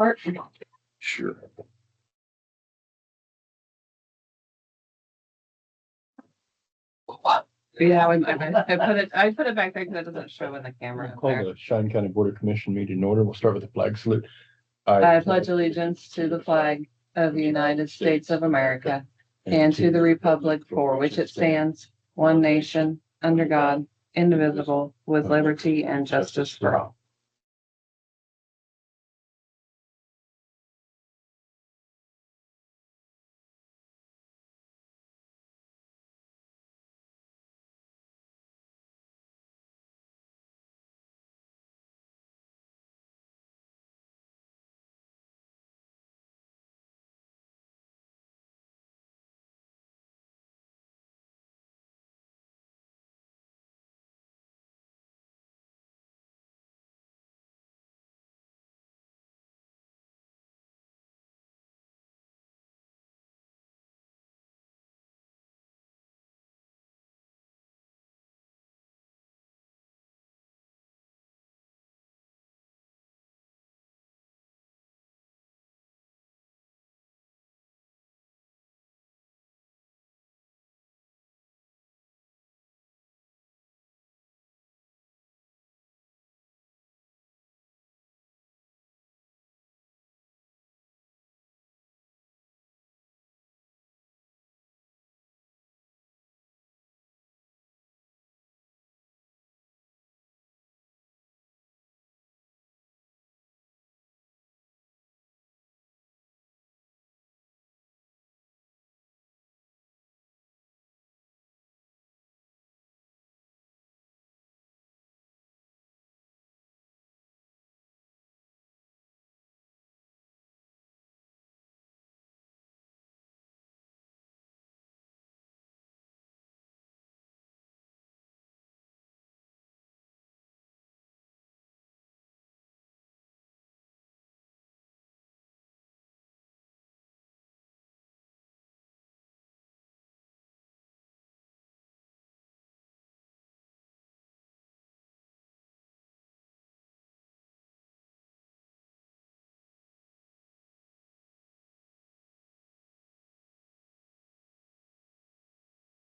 part? Sure. Yeah, I put it back there because it doesn't show in the camera. We'll up call there. the Cheyenne County Board of Commission meeting in order. We'll start with the flag salute. I pledge allegiance to the flag of the United States of America and to the republic for which it stands, one nation, under God, indivisible, with liberty and justice for all.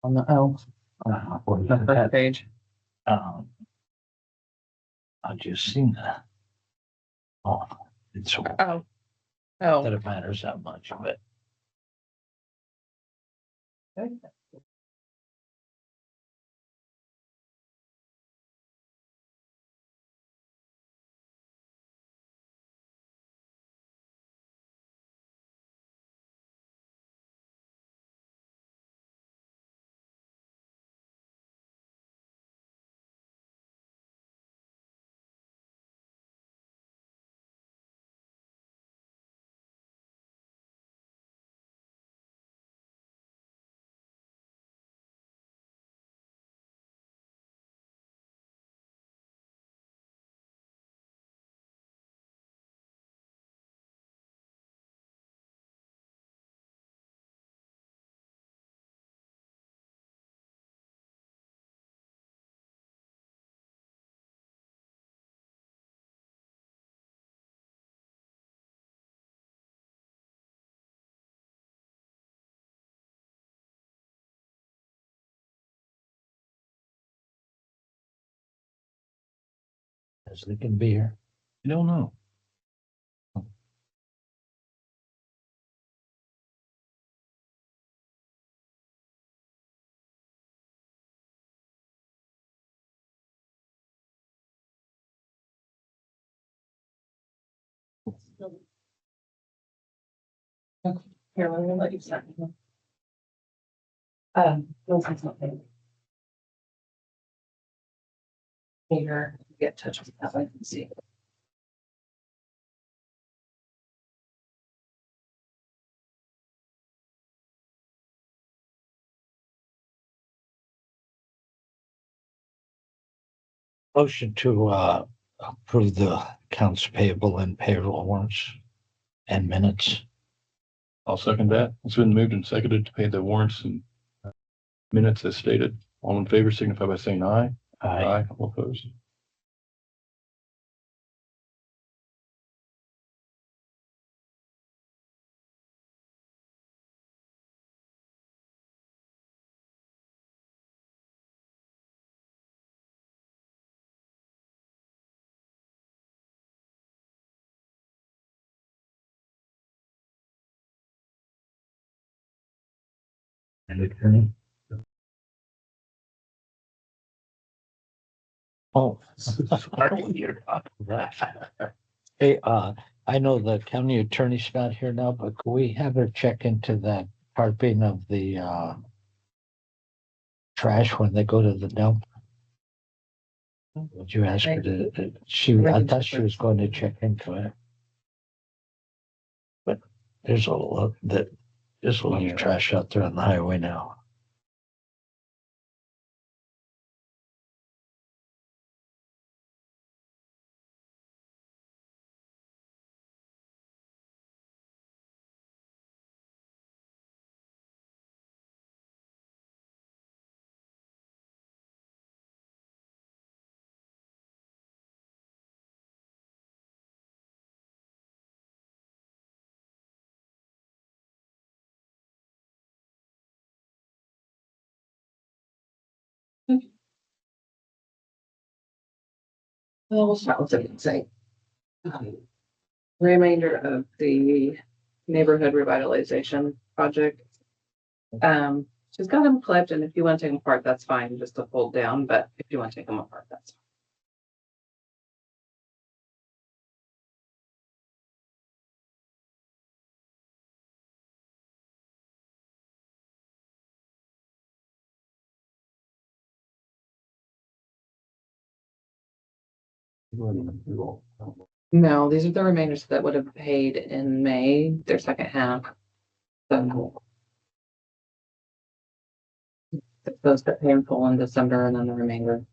On the First page. I just seen that. Oh, it's not Oh. that it matters that much, but as they can be here. I don't know. Here, let me let you start. Wilson's not there. Here, get in touch with that one and see. Motion to approve the accounts payable and payroll warrants and minutes. I'll second that. It's been moved and seconded to pay the warrants and minutes as stated. All in favor signify by saying aye. Aye. All opposed. And attorney? Oh. Sorry, you're not that. Hey, I know the county attorney's not here now, but can we have her check into that tarping of the, trash when they go to the dump? Would you ask her to, I thought she was going to check into it. But there's there's a lot of trash out there on the highway now. Well, we'll start with the consent. Remainder of the neighborhood revitalization project. She's got them clipped, and if you want to take them apart, that's fine, just to fold down, but if you want to take them apart, that's fine. No, these are the remainders that would have paid in May, their second half. So those that pay in full in December and then the remainder.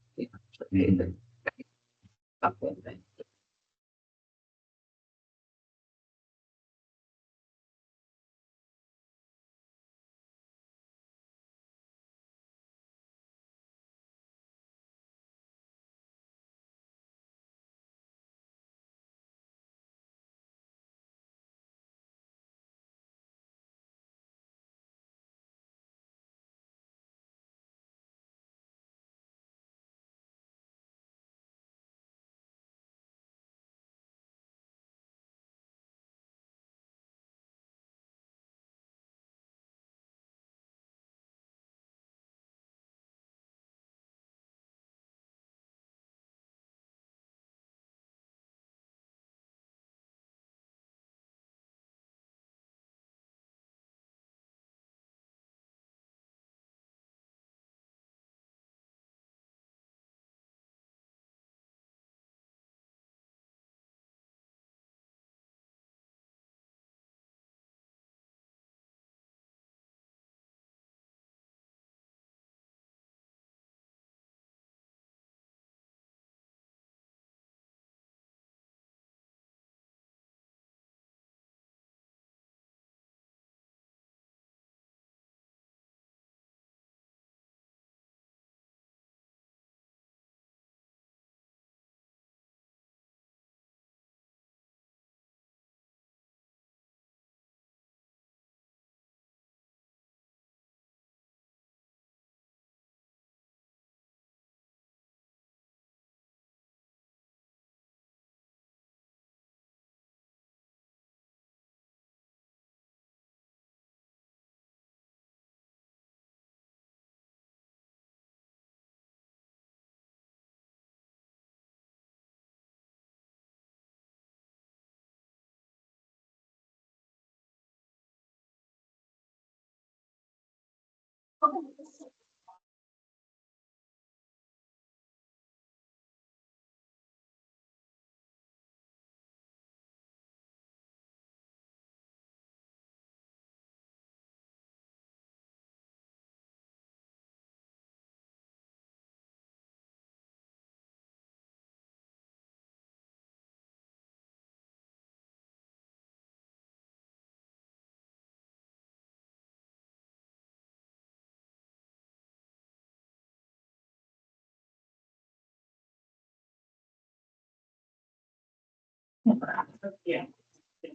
Yeah.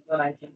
But I think.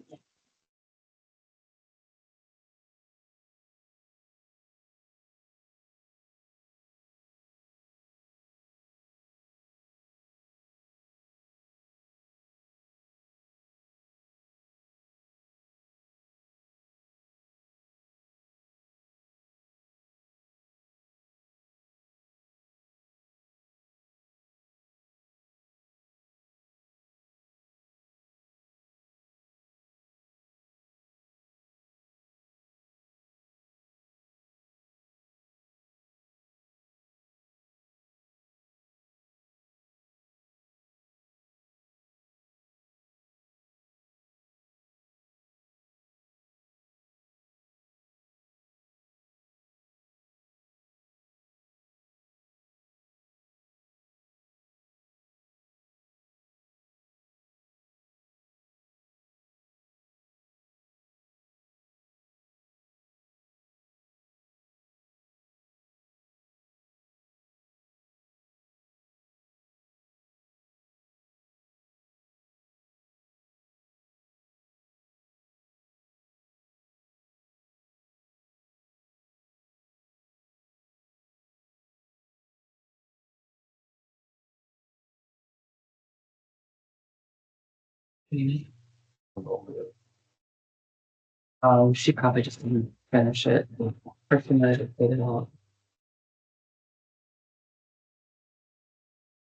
Oh, she probably just didn't finish it. Or she might have put it all.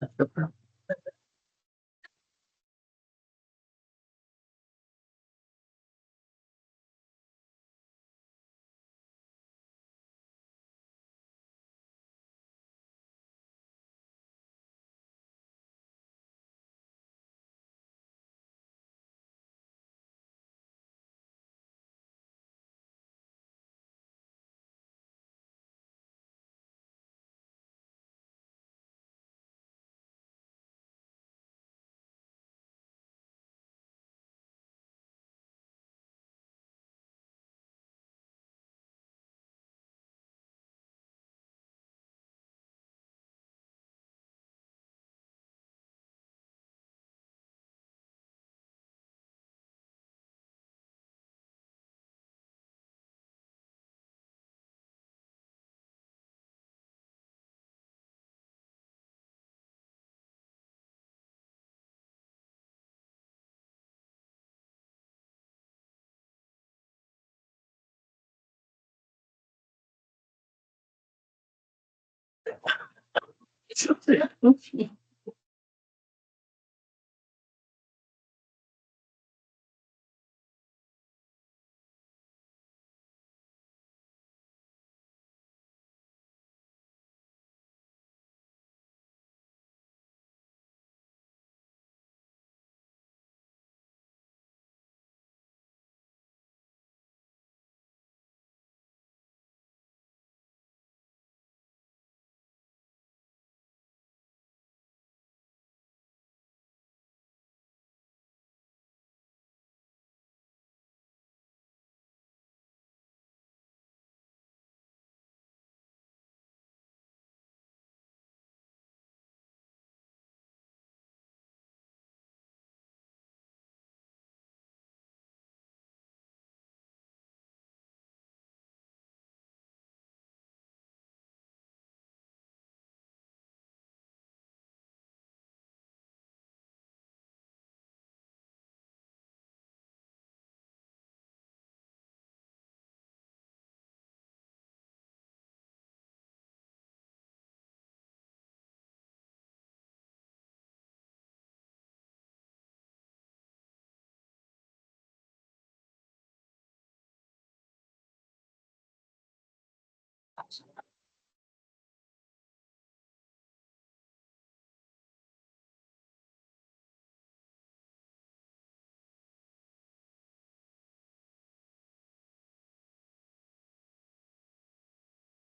That's the problem.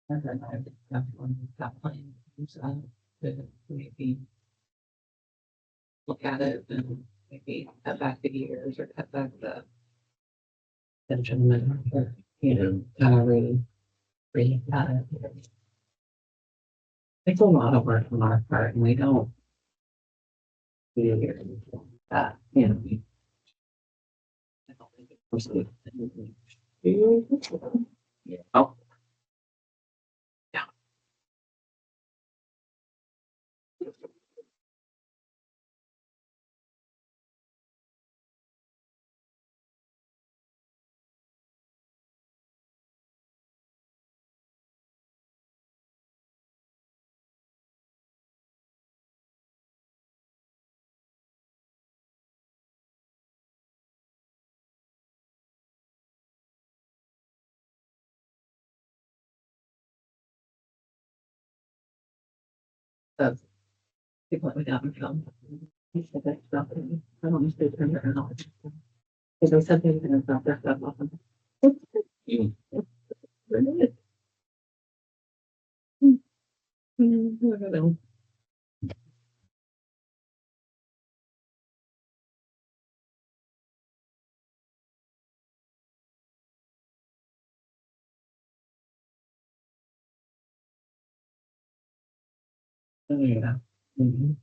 And then I would definitely stop playing games, to maybe look at it and maybe cut back the years or cut back the Benjamin, or, kind of really cut it. It's a lot of work on our part and we don't do that, I don't think it was good. Yeah. Oh, yeah. So people that we got in film. He said that stuff. I don't know if they turned it around. Because they said they were gonna drop their stuff off. Mm. Yeah. Mhm.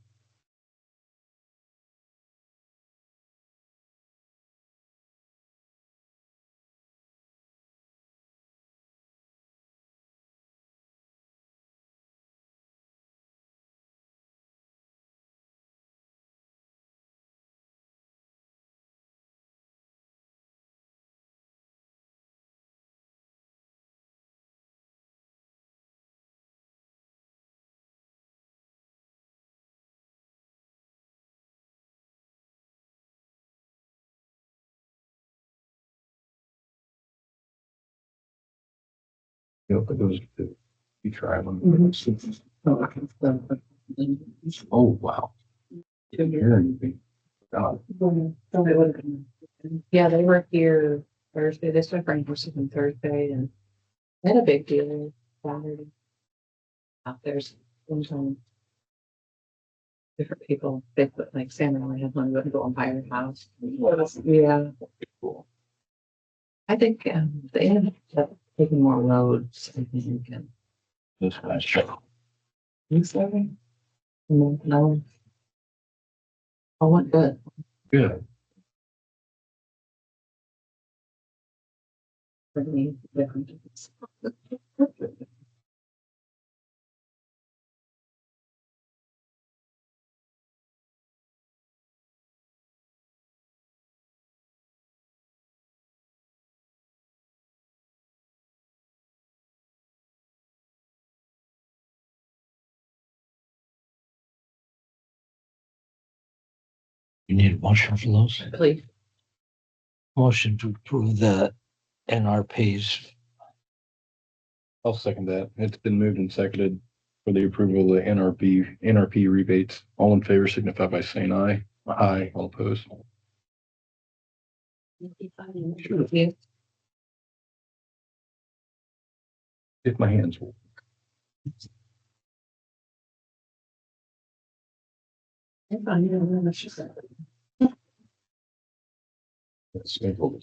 You know, it goes to, you try them. Mhm. Oh, wow. God. Yeah, they were here Thursday. This my friend was on Thursday and they had a big deal Saturday. Out there's some different people. They put like Sam and I had one go to a firehouse. Yeah. Cool. I think they ended up taking more loads, I think, and This last show. you sorry? No. I went good. Good. For me, different. You need a motion for those? Please. Motion to approve the NRPs. I'll second that. It's been moved and seconded for the approval of the NRP rebates. All in favor signify by saying aye. Aye. All opposed. Sure. Yeah. If my hands will.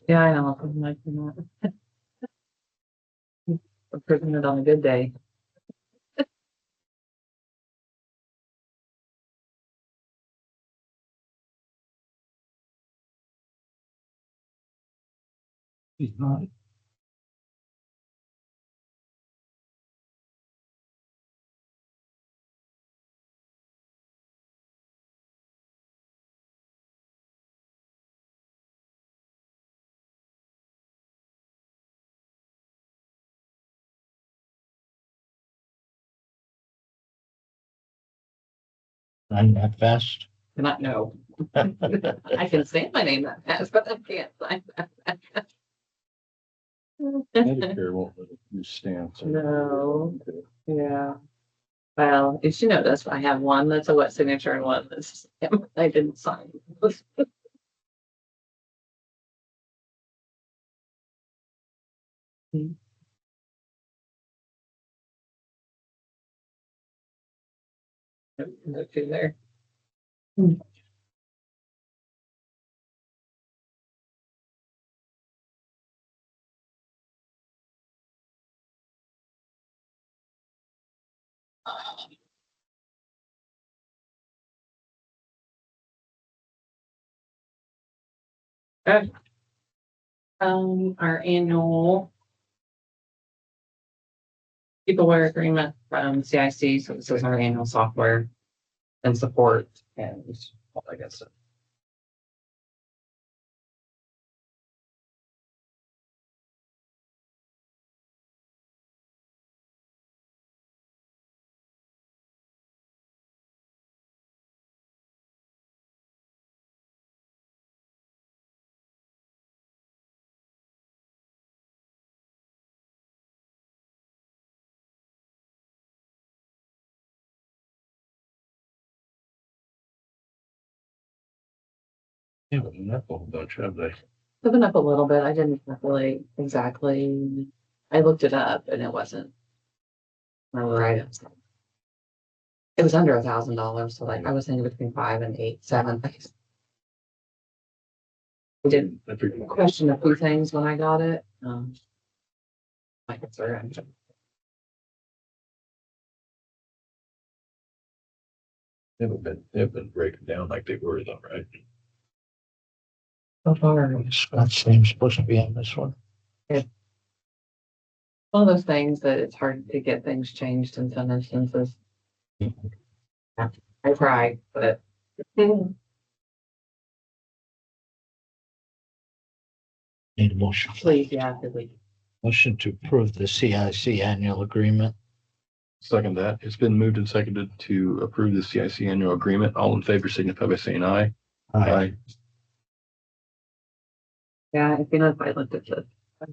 Yeah, I know. I'm like, you know, we're proving it on a good day. He's not. I'm that fast. And I know. I can say my name that fast, but I can't sign that. Medicare won't let you stand. No. Yeah. Well, if you notice, I have one that's a wet signature and one that's I didn't sign. No two there. Okay. Our annual peopleware agreement from CIC, so this is our annual software and support and all that good stuff. Yeah, but not a whole bunch, have they? Moving up a little bit. I didn't calculate exactly. I looked it up and it wasn't right. It was under $1,000. So like I was thinking between 5 and 8, 7. I did I figured. question a few things when I got it. My concern. They haven't been breaking down like they were though, right? So far, Scott's name's supposed to be on this one. one of those things that it's hard to get things changed in some instances. I tried, but Need a motion. please, yeah, delete. Motion to approve the CIC annual agreement. Second that. It's been moved and seconded to approve the CIC annual agreement. All in favor signify by saying aye. Aye. Yeah, if you know, if I looked at this, I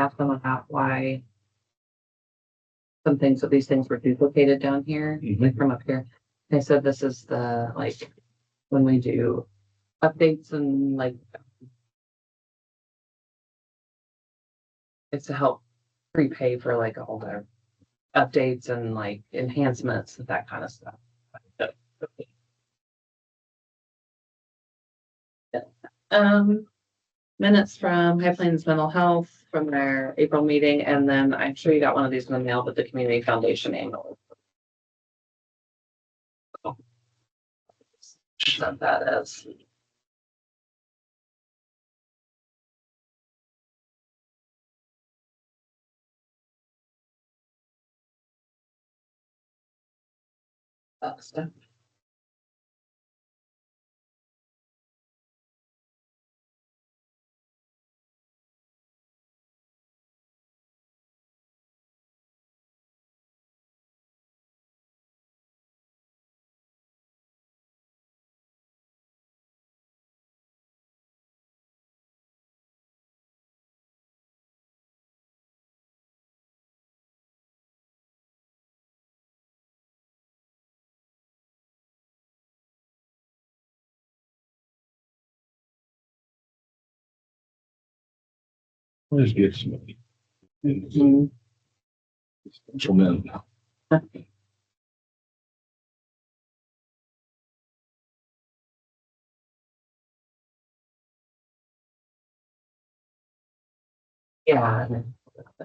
asked them about why some things, so these things were duplicated down here, like from up here. They said this is the, like, when we do updates and like, it's to help prepay for like all the updates and like enhancements and that kind of stuff. Minutes from High Plains Mental Health from their April meeting, and then I'm sure you got one of these in the mail, but the Community Foundation annual. Sent that as. That stuff. Let's get some. Special men. Yeah.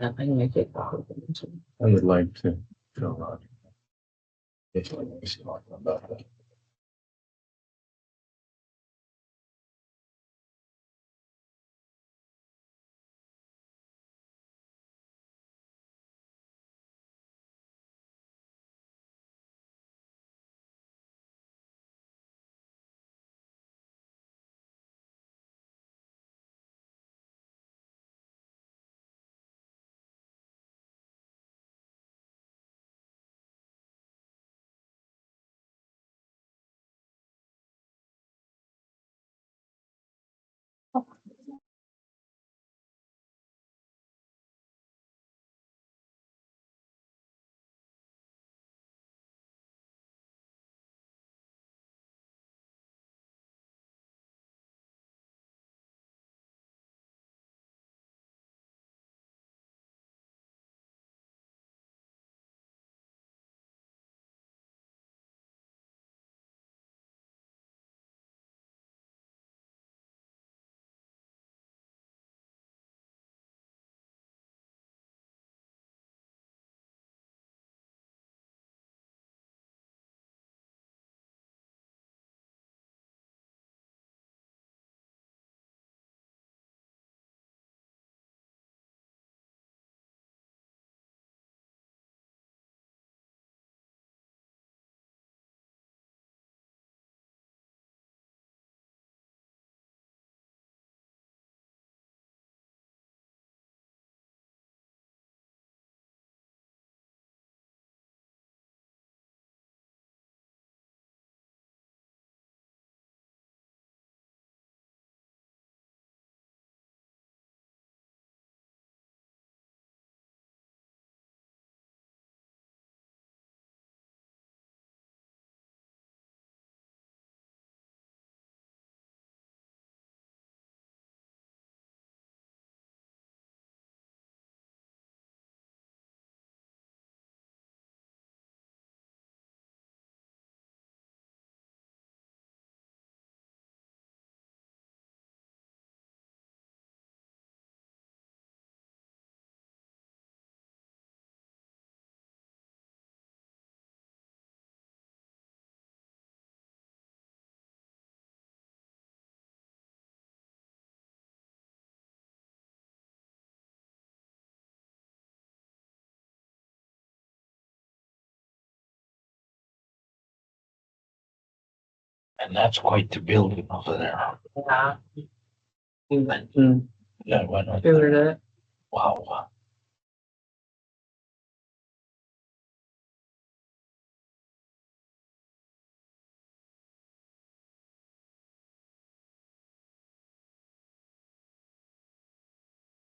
I can make it. I would like to feel Roger. It's like we should talk about that. And that's quite the building over there. Yeah. We went and Yeah, why not? toured it. Wow.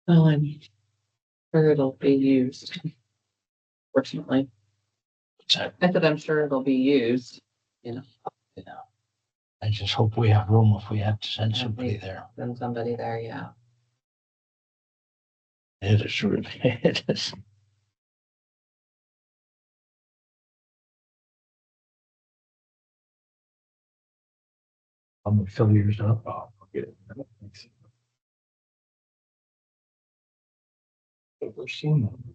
Oh, I'm sure it'll be used. fortunately. So, I said, I'm sure it'll be used, I just hope we have room if we have to send Yeah, somebody we- there. send somebody there, yeah. It is really, it is. I'm gonna fill yours up. Oh, forget it. Thanks. We're seeing them.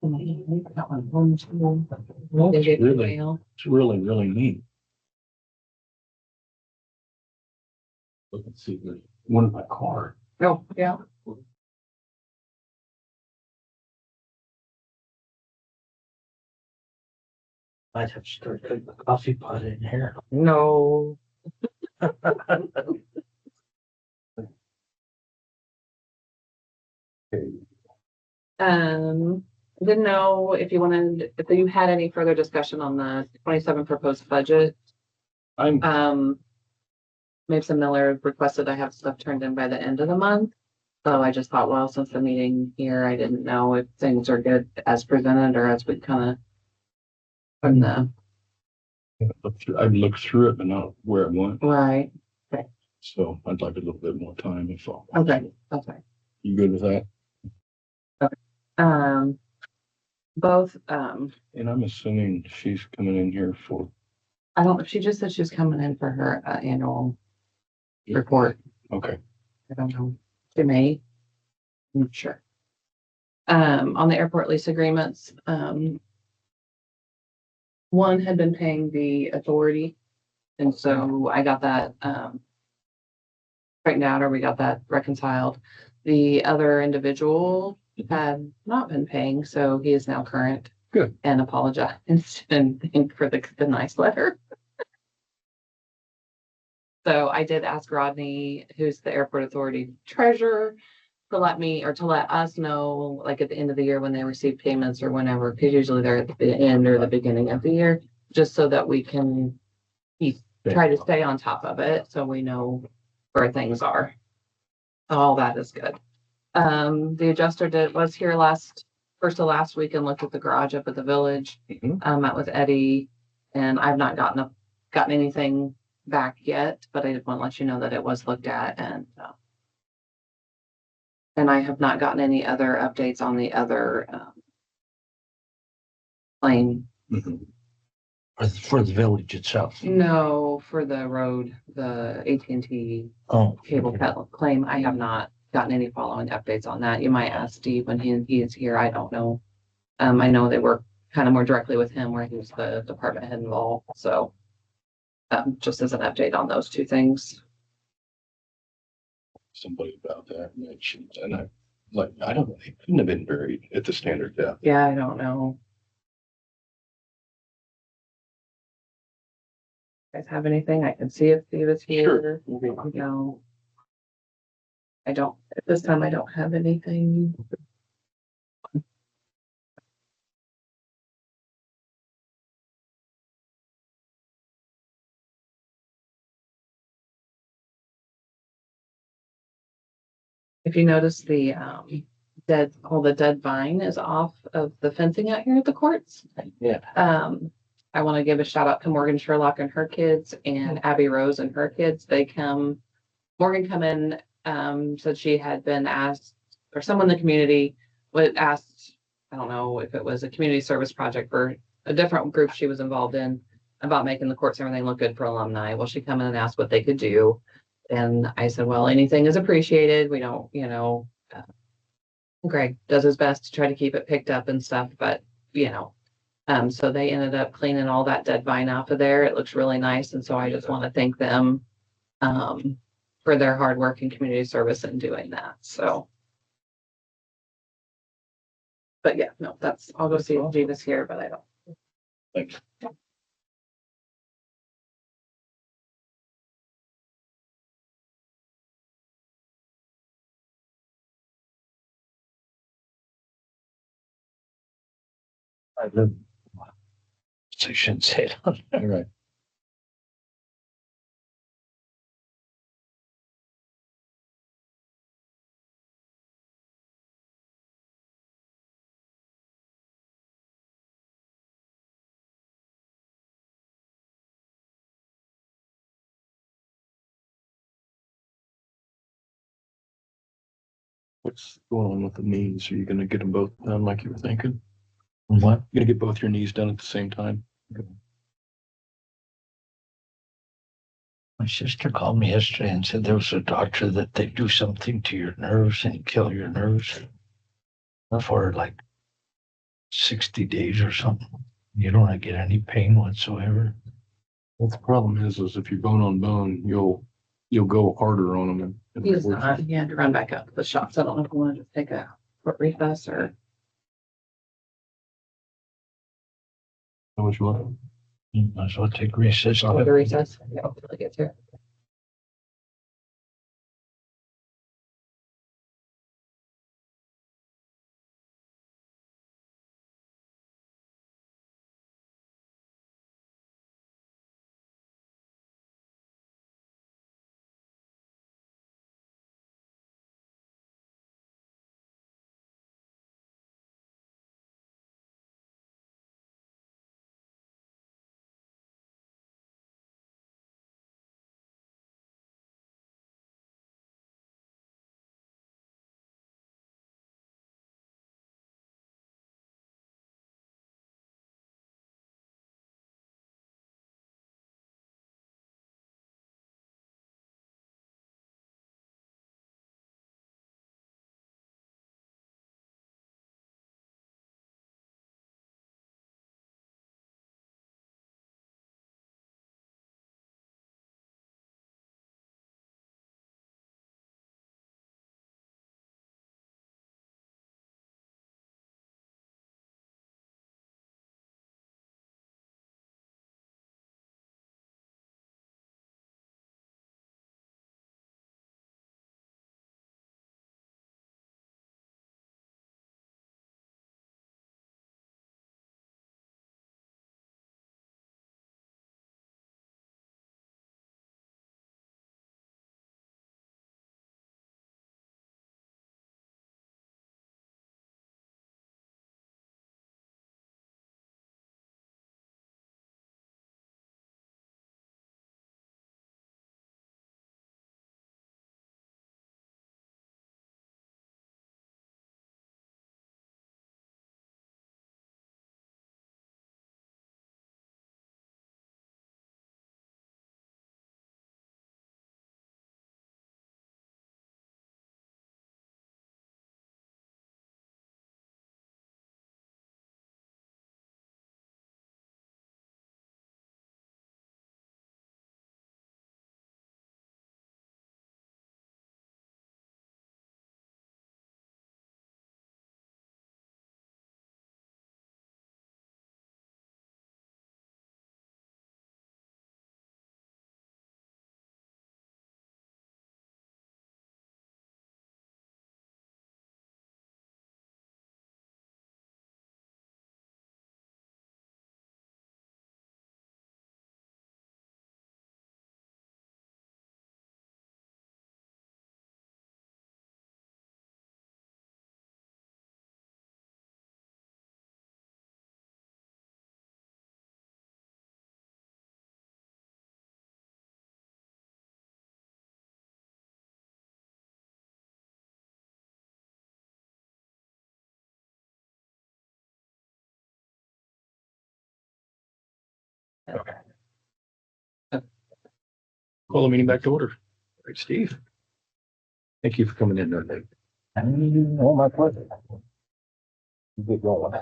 That one, homeschool. Well, They it's get really, mail. it's really, really neat. Look and see, there's one in my car. Oh, yeah. Might have to start putting the coffee pot in here. No. Okay. Didn't know if you wanted, if you had any further discussion on the 27 proposed budget. I'm, Mason Miller requested I have stuff turned in by the end of the month. So I just thought, well, since the meeting here, I didn't know if things are good as presented or as we kind of from the, I've looked through it, but not where I want. right, So I'd like a little bit more time if all. okay, okay. You good with that? Both, And I'm assuming she's coming in here for, I don't, she just said she was coming in for her annual report. okay. I don't know. She may. I'm not sure. On the airport lease agreements, one had been paying the authority. And so I got that, straightened out, or we got that reconciled. The other individual had not been paying, so he is now current. Good. And apologized and thanked for the nice letter. So I did ask Rodney, who's the airport authority treasurer, to let me, or to let us know, like at the end of the year when they receive payments or whenever, because usually they're at the end or the beginning of the year, just so that we can try to stay on top of it, so we know where things are. All that is good. The adjuster was here first of last week and looked at the garage up at the village. Mhm. Met with Eddie, and I've not gotten anything back yet, but I did want to let you know that it was looked at, and I have not gotten any other updates on the other claim. Mhm. For the village itself. No, for the road, the AT&T Oh. cable cut claim, I have not gotten any following updates on that. You might ask Steve when he is here. I don't know. I know they work kind of more directly with him where he was the department head involved. So just as an update on those two things. Somebody about that mentioned, and I, like, I don't, they couldn't have been buried at the standard depth. Yeah, I don't know. You guys have anything? I can see if Steve is here. Sure. No. I don't, at this time, I don't have anything. If you notice the dead vine is off of the fencing out here at the courts. Yeah. I want to give a shout out to Morgan Sherlock and her kids and Abby Rose and her kids. Morgan come in, said she had been asked, or someone in the community was asked, I don't know if it was a community service project for a different group she was involved in, about making the courts and everything look good for alumni. Well, she come in and asked what they could do. And I said, well, anything is appreciated. We don't, Greg does his best to try to keep it picked up and stuff, but so they ended up cleaning all that dead vine off of there. It looks really nice. And so I just want to thank them for their hard work and community service in doing that. So, but yeah, no, I'll go see if Gina's here, but I don't. Thanks. I live. So I shouldn't say it on there. All right. What's going on with the knees? Are you gonna get them both done like you were thinking? What? You gonna get both your knees done at the same time? My sister called me yesterday and said there was a doctor that they do something to your nerves and kill your nerves for like 60 days or something. You don't get any pain whatsoever. Well, the problem is if you're bone on bone, you'll go harder on them. He's not. He had to run back up to the shops. I don't know if you wanted to take a quick recess or. How much you want? Might as well take recess. Take a recess. Yeah, until it gets here. Call the meeting back to order. All right, Steve. Thank you for coming in today. Oh, my pleasure. Get going.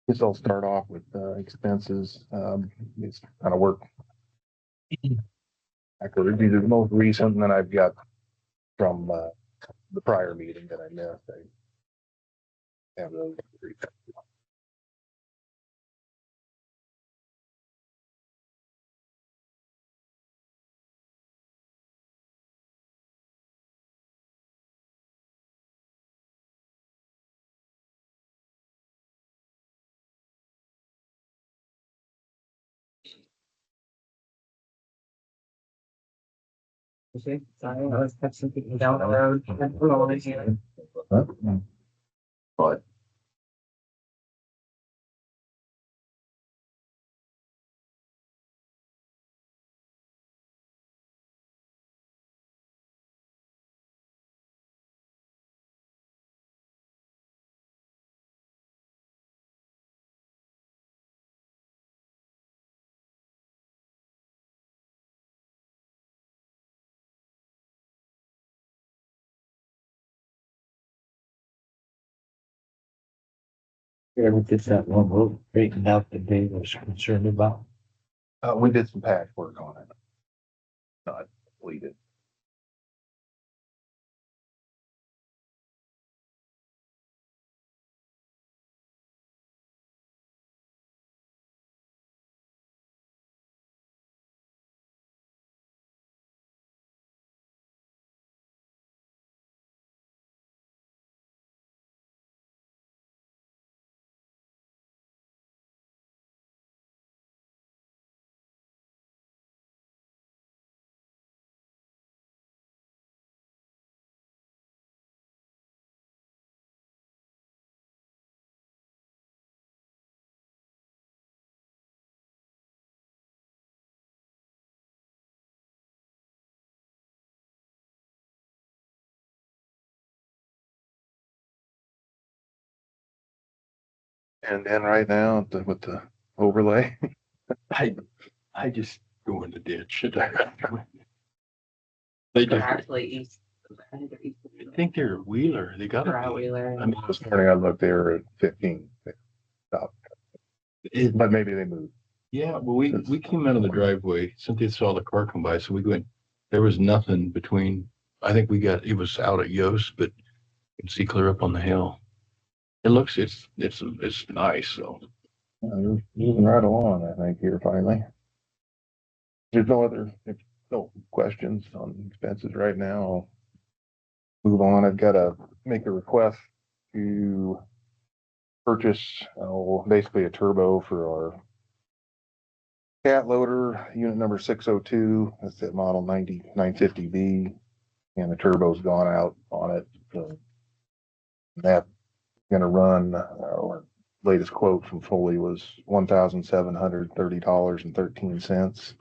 Guess I'll start off with expenses. It's kind of work. Actually, these are the most recent, and then I've got from the prior meeting that I missed. I have those. Sorry, I was catching people down the road. But You ever get that one road straightened out that Dave was concerned about? We did some patchwork on it. Not completed. And then right now with the overlay, I just go in the ditch. They They're just, actually east. I think they're east. I think they're a Wheeler. They got They're to out be. Wheeler. I mean, this morning I looked, they were at 15. Stop. But maybe they moved. Yeah, well, we came out of the driveway. Cynthia saw the car come by, so we went. There was nothing between. I think it was out at Yost, but you can see clear up on the hill. It looks, it's nice. So moving right along, I think here finally. There's no questions on expenses right now. I'll move on. I've got to make a request to purchase basically a turbo for our cat loader, unit number 602. That's that model 950B, and the turbo's gone out on it. So that's going to run. Our latest quote from Foley was $1,730.13.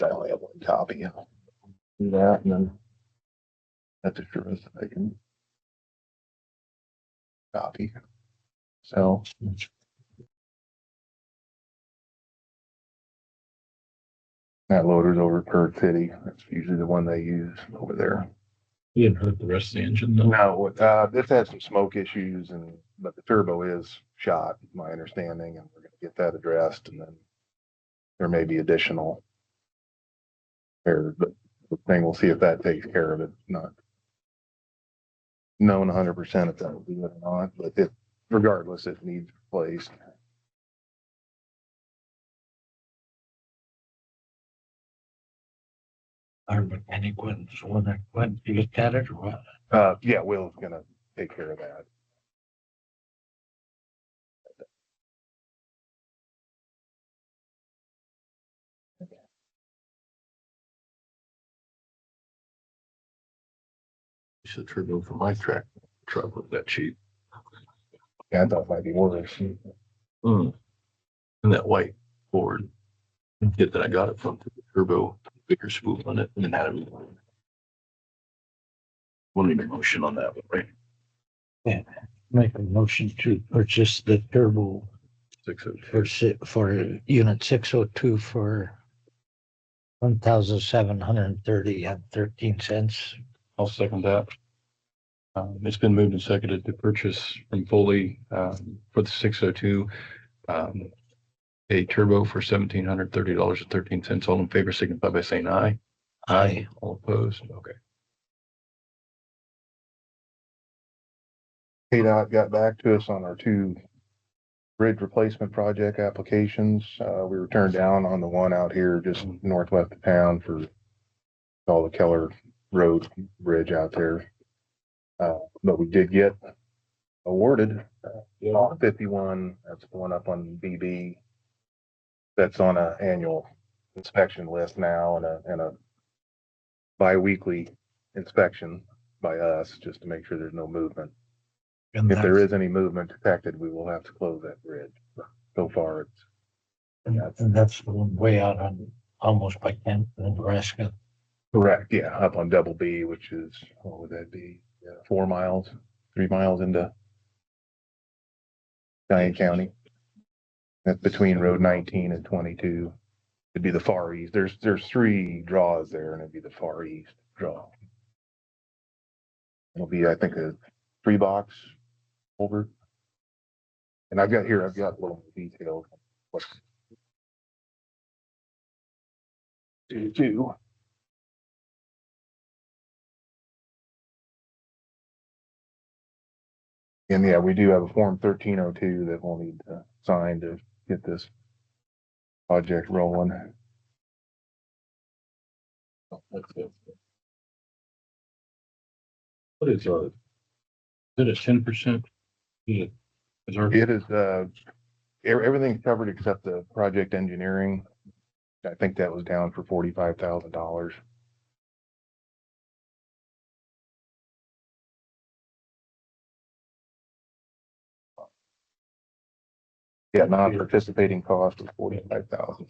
I only have one copy. Do that, and then that's the surest I can copy. So that loader's over at Perk City. That's usually the one they use over there. You didn't hurt the rest of the engine, though? No, this had some smoke issues, but the turbo is shot, my understanding, and we're going to get that addressed, and then there may be additional repairs, but the thing, we'll see if that takes care of it. Not known 100% if that will do it or not, but regardless, it needs replaced. Our mechanic went, you look at it or what? Yeah, Will's gonna take care of that. It's a turbo for my truck was that cheap. Yeah, I thought it might be worse. And that white Ford kit that I got it from, the turbo, bigger spool on it, and then had it. We'll need a motion on that one, right? Yeah, make a motion to purchase the turbo 602. for unit 602 for $1,730.13. I'll second that. It's been moved and seconded to purchase from Foley for the 602 a turbo for $1,730.13. All in favor signify by saying aye. Aye. All opposed? Okay. KDOT got back to us on our two bridge replacement project applications. We were turned down on the one out here just northwest of town for all the Keller Road Bridge out there. But we did get awarded 51. That's the one up on BB. That's on an annual inspection list now and a bi-weekly inspection by us just to make sure there's no movement. And if there is any movement detected, we will have to close that bridge. So far, and that's the one way out on almost by Kent, Nebraska. Correct. Yeah, up on Double B, which is, what would that be? 4 miles, 3 miles into Cheyenne County. That's between Road 19 and 22. It'd be the far east. There's 3 draws there, and it'd be the far east draw. It'll be, I think, a tree box over. And I've got little details. What to do. And yeah, we do have a Form 1302 that we'll need to sign to get this project rolling. That's it. What is it a 10%? Is our It is, everything's covered except the project engineering. I think that was down for $45,000. Yeah, non-participating cost was 45,000.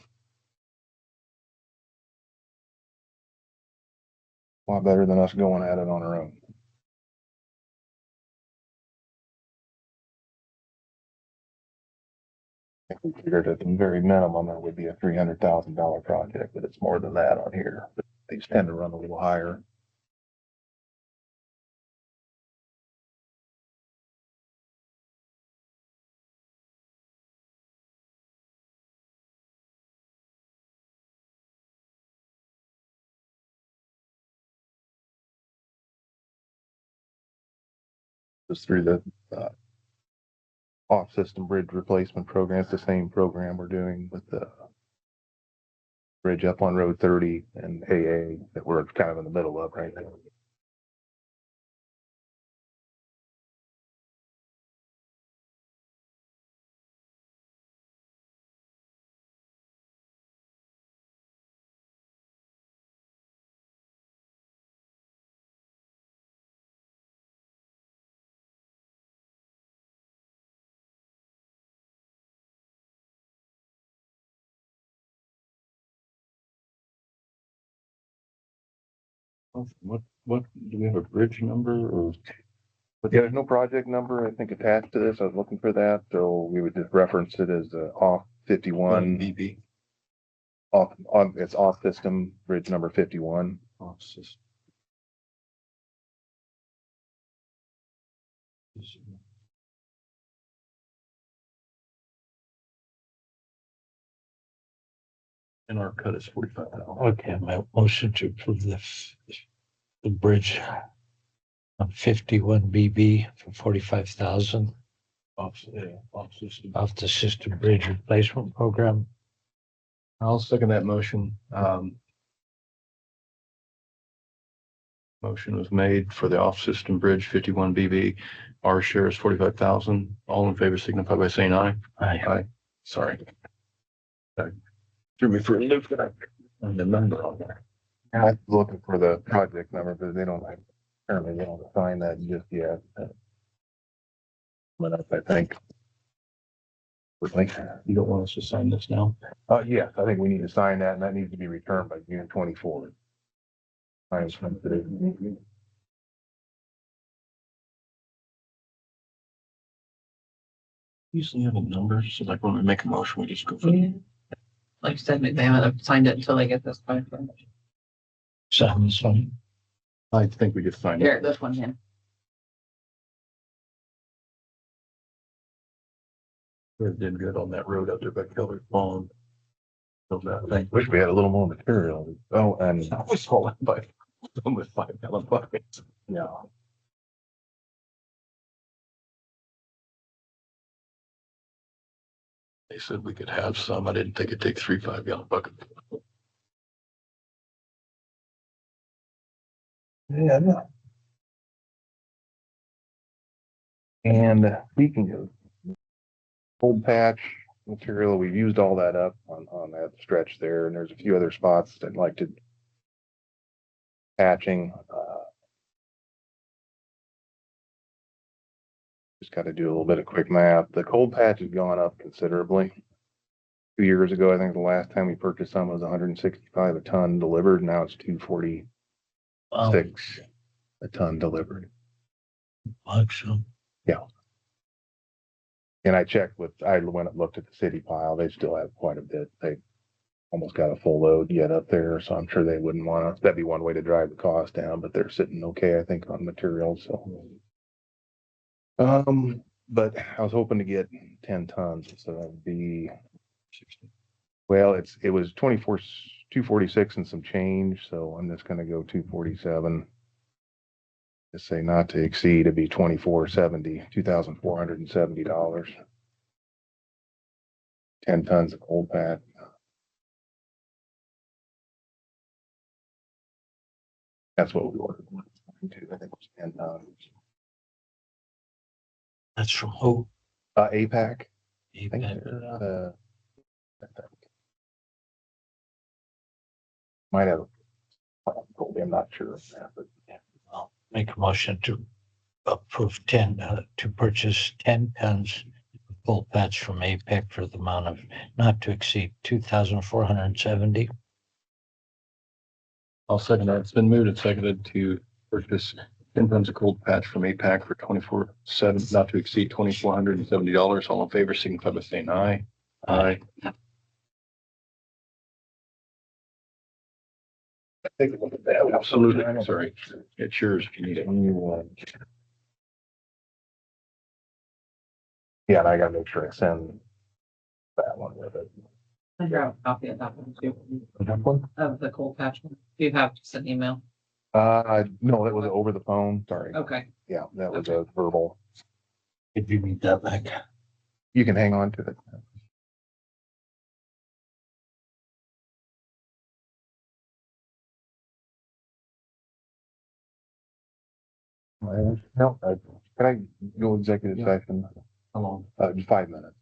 A lot better than us going at it on our own. I think we figured at the very minimum it would be a $300,000 project, but it's more than that on here. But these tend to run a little higher. Just through the off-system bridge replacement program. It's the same program we're doing with the bridge up on Road 30 and AA that we're kind of in the middle of right now. what do we have a bridge number or? Yeah, there's no project number, I think, attached to this. I was looking for that, so we would just reference it as off 51. BB. It's off system bridge number 51. Off system. And our cut is 45,000. Okay, my motion to approve the bridge on 51 BB for 45,000 Off system. off the system bridge replacement program. I'll second that motion. Motion was made for the off-system bridge 51 BB. Our share is 45,000. All in favor signify by saying aye. Aye. Sorry. That threw me for a loop on the number on there. I'm looking for the project number, but apparently they don't assign that just yet. But I think. You don't want us to sign this now? Yes, I think we need to sign that, and that needs to be returned by June 24th. Usually have a number, so like when we make a motion, we just go for Yeah. Like I said, they haven't signed it until they get this back. Sign this one. I think we just signed Here, it. this one, yeah. We did good on that road out there by Keller's Pond. So that thing. Wish we had a little more material. Oh, and I was hauling by with 5 gallon buckets. yeah. They said we could have some. I didn't think it'd take 3 5-gallon buckets. Yeah. And speaking of cold patch material, we've used all that up on that stretch there, and there's a few other spots that I'd like to patching. Just got to do a little bit of quick math. The cold patch has gone up considerably. 2 years ago, I think the last time we purchased some was 165 a ton delivered. Now it's 246 a ton delivered. Awesome. Yeah. And I checked I went and looked at the city pile. They still have quite a bit. They almost got a full load yet up there. So I'm sure they wouldn't want to, that'd be one way to drive the cost down, but they're sitting okay, I think, on materials. So But I was hoping to get 10 tons, so that'd be, well, it was 246 and some change, so I'm just gonna go 247. Just say not to exceed, it'd be 2470, $2,470. 10 tons of cold patch. That's what we ordered. I think it was 10 tons. That's from who? APAC. I think APAC. they're, I think. Might have, I'm not sure of that, but Well, make a motion to approve 10, to purchase 10 tons of cold patch from APEC for the amount of not to exceed 2,470. I'll second that. It's been moved and seconded to purchase 10 tons of cold patch from APAC for 24/7, not to exceed $2,470. All in favor, signify by saying aye. Aye. Take a look at that. Absolutely. Sorry. It's yours if you need it. yeah, and I gotta make sure I send that one with it. I have a copy of that one too, That one? of the cold patch one. Do you have just an email? No, that was over the phone. Sorry. Okay. Yeah, that was a verbal. If you need that back. You can hang on to it. No, can I go executive Yeah. session? How long? 5 minutes.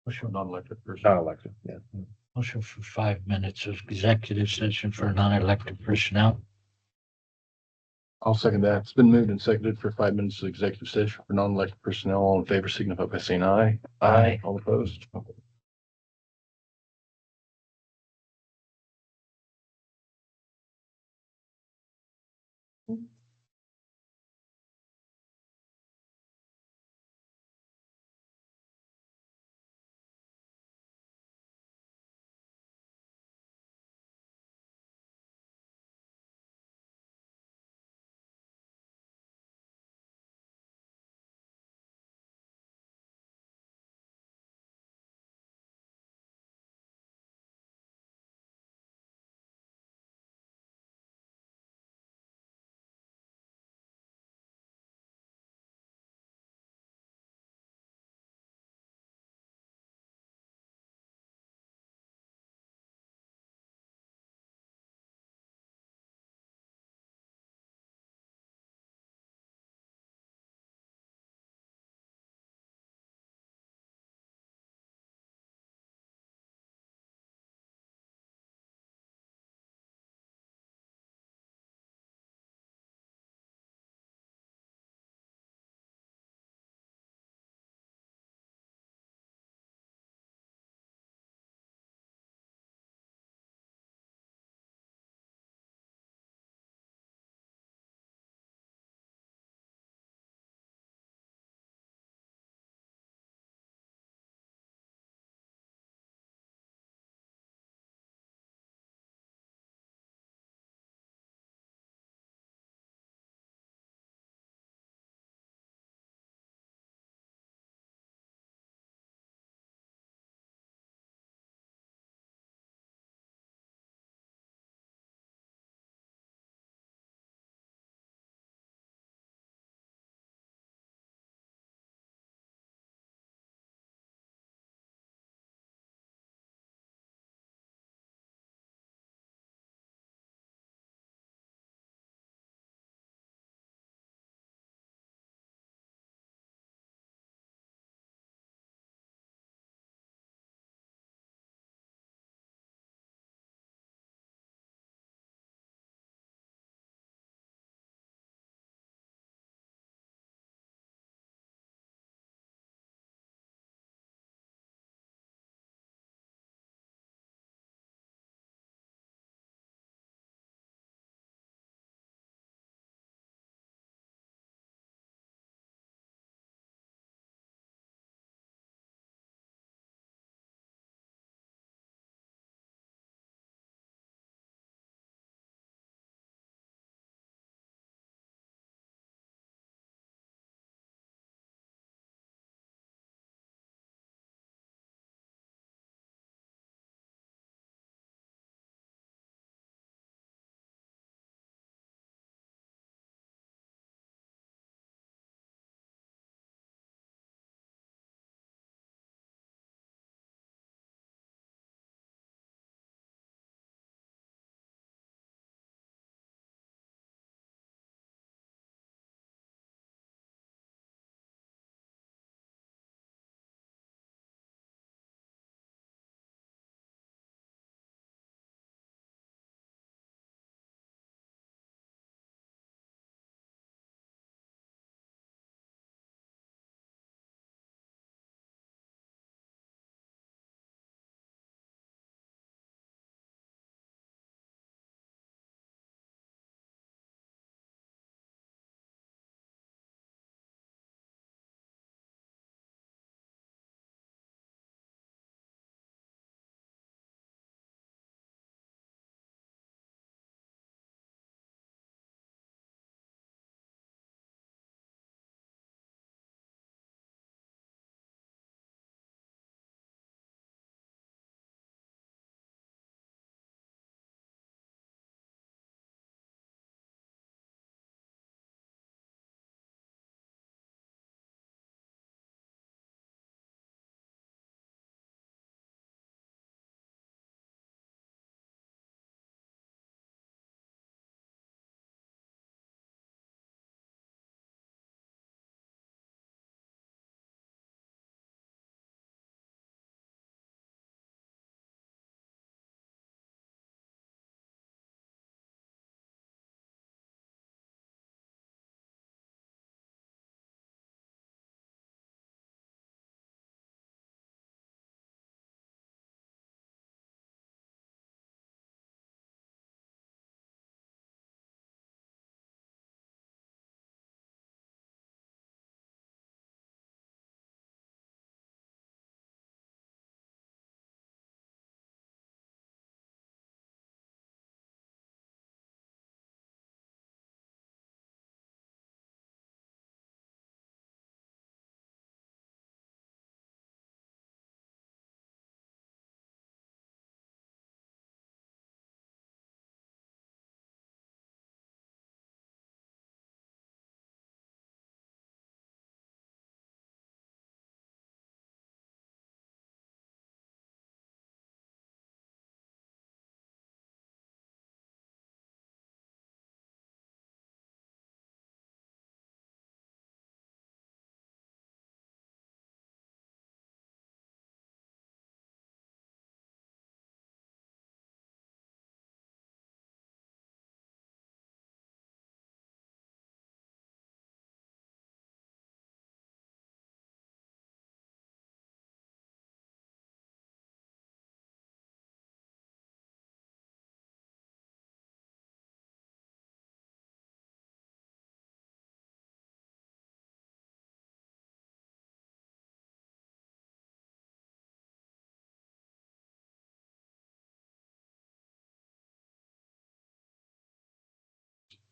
Motion non-elected person. Non-elected, yeah. Motion for 5 minutes of executive session for non-elected personnel. I'll second that. It's been moved and seconded for 5 minutes of executive session for non-elected personnel. All in favor, signify by saying aye. Aye. All opposed?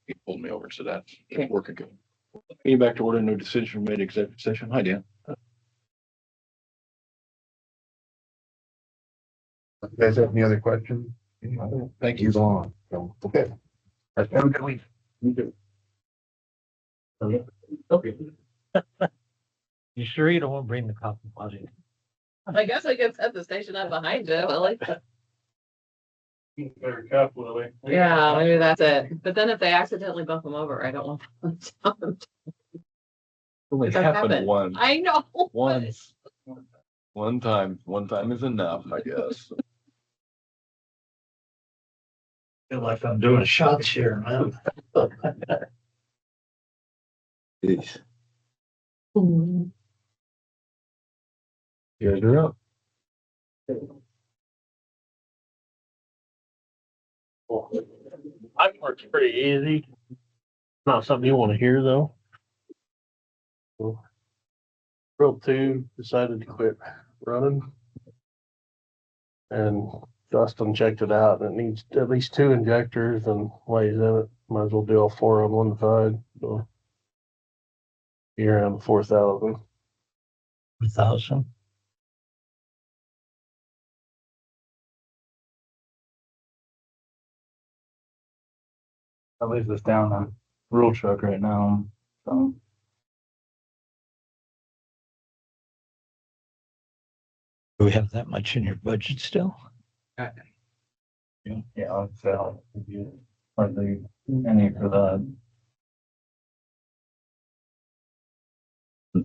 He pulled me over, so that's Okay. working good. Getting back to order, no decision made executive session. Hi, Dan. You guys have any other questions? Thank you. On. So, okay. Have a good week. You too. Okay. You sure you don't want to bring the coffee pot in? I guess I could set the station up behind you. I like that. Better cap, Willie. Yeah, maybe that's it. But then if they accidentally bump them over, I don't want them to. Only That happened happened. once. I know. Once. One time is enough, I guess. Feel like I'm doing shots here, man. Jeez. You guys are up. I work's pretty easy. Not something you want to hear though. Drill 2 decided to quit running. And Dustin checked it out and it needs at least 2 injectors and weighs in it. Might as well do all 4 on one side. So you're around 4,000. 1,000. I leave this down on rural truck right now. So Do we have that much in your budget still? yeah, I'd say I'll give you hardly any for that. I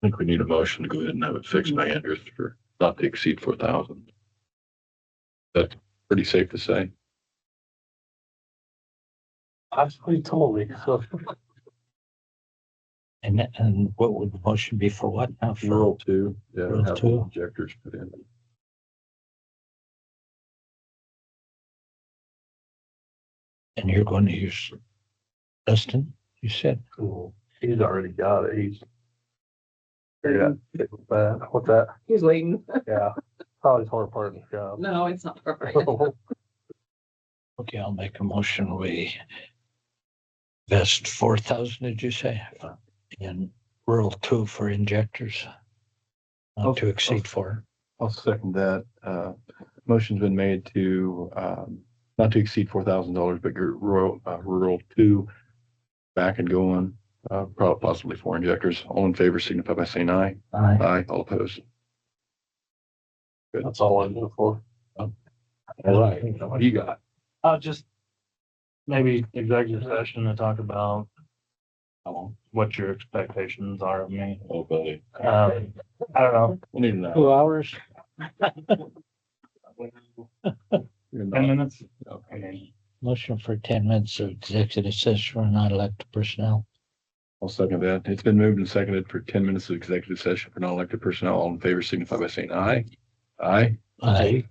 think we need a motion to go ahead and have it fixed by Andrews for not to exceed 4,000. That's pretty safe to say. That's what he told me. So And what would the motion be for what now? For Rural 2, yeah, Rural have 2. injectors put in. and you're going to use Dustin, you said? cool. He's already got it. He's figured out it was bad. What's that? He's waiting. Yeah. Probably tore apart in the job. No, it's not perfect. Okay, I'll make a motion. We invest 4,000, did you say? In rural 2 for injectors. Not to exceed 4. I'll second that. Motion's been made to, not to exceed $4,000, but your rural 2 back and going, probably possibly 4 injectors. All in favor signify by saying aye. Aye. Aye, all opposed. That's all I'm looking for. All right, what do you got? Just maybe executive session to talk about what your expectations are of me. Oh, buddy. I don't know, We need an hour. 2 hours? 10 minutes. Okay. Motion for 10 minutes of executive session for non-elected personnel. I'll second that. It's been moved and seconded for 10 minutes of executive session for non-elected personnel. All in favor signify by saying aye. Aye. Aye.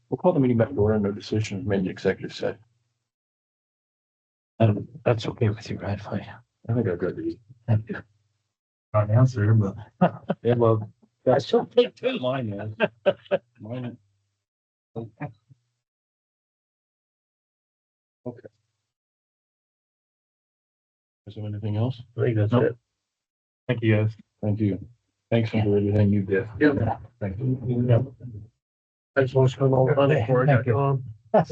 We'll call the meeting back to order. No decision was made in executive session. That's okay with you, right? Fine. I think I've got these. Thank you. Not an answer, but. Yeah, well, I still think too. mine is. Mine. Okay. Is there anything else? I think that's Nope. it. Thank you, guys. Thank you. Thanks for everything you did. Yep. Thank you. Thanks so much for all the money before I got going. Thank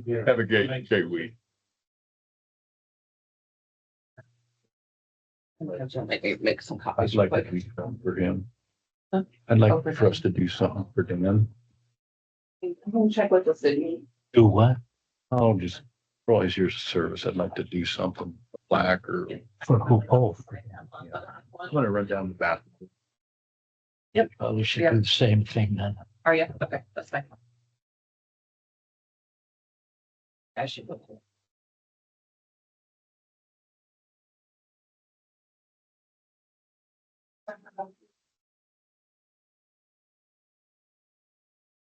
you. Have a great week. Maybe make some copies. I'd like to do something for him. Huh? I'd like Oh, for for us to do something for Dan. I'm gonna check with the city. Do what? Oh, just for all his years of service, I'd like to do something, a plaque or. For who? Oh. I'm gonna run down the bathroom. Well, we should Yeah. do the same thing then. Are you? Okay, that's fine. I should.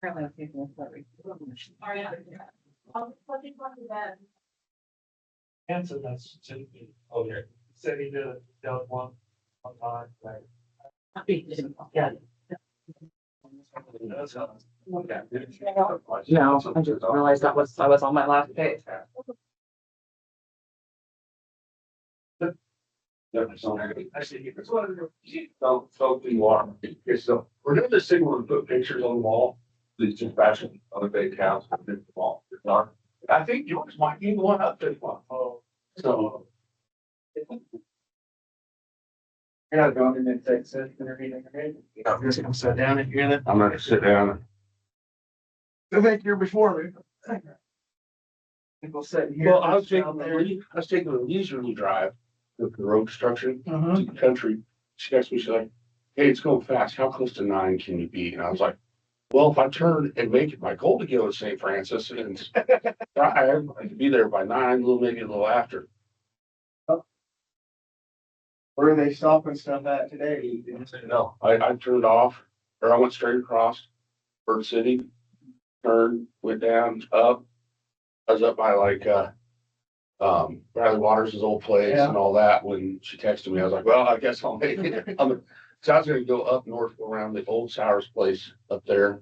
Apparently, I'm taking a sorry. Answer that's okay. Said he did it, dealt one time, right? Yeah. No, I just realized I was on my last page. Actually, it's one of the, don't be warm. Okay, so we're doing this thing where we put pictures on the wall. These just fashion other big towns. I think yours might be the one up there. Oh, so. You're not going in and take sit and everything, right? I'm just gonna sit down and hear that. I'm gonna sit down. I think you're before me. People sitting here. Well, I was taking a leisurely drive with the road construction to the country. She asked me, she's like, hey, it's going fast. How close to 9 can you be? And I was like, well, if I turn and make it my goal to go to St. Francis and drive, I could be there by 9, maybe a little after. Where are they stopping stuff at today? No, I turned off, or I went straight across Bird City, turned, went down, up. I was up by Bradley Waters' old place and all that. When she texted me, I was like, well, I guess I'll make it. So I was gonna go up north around the old Sours place up there.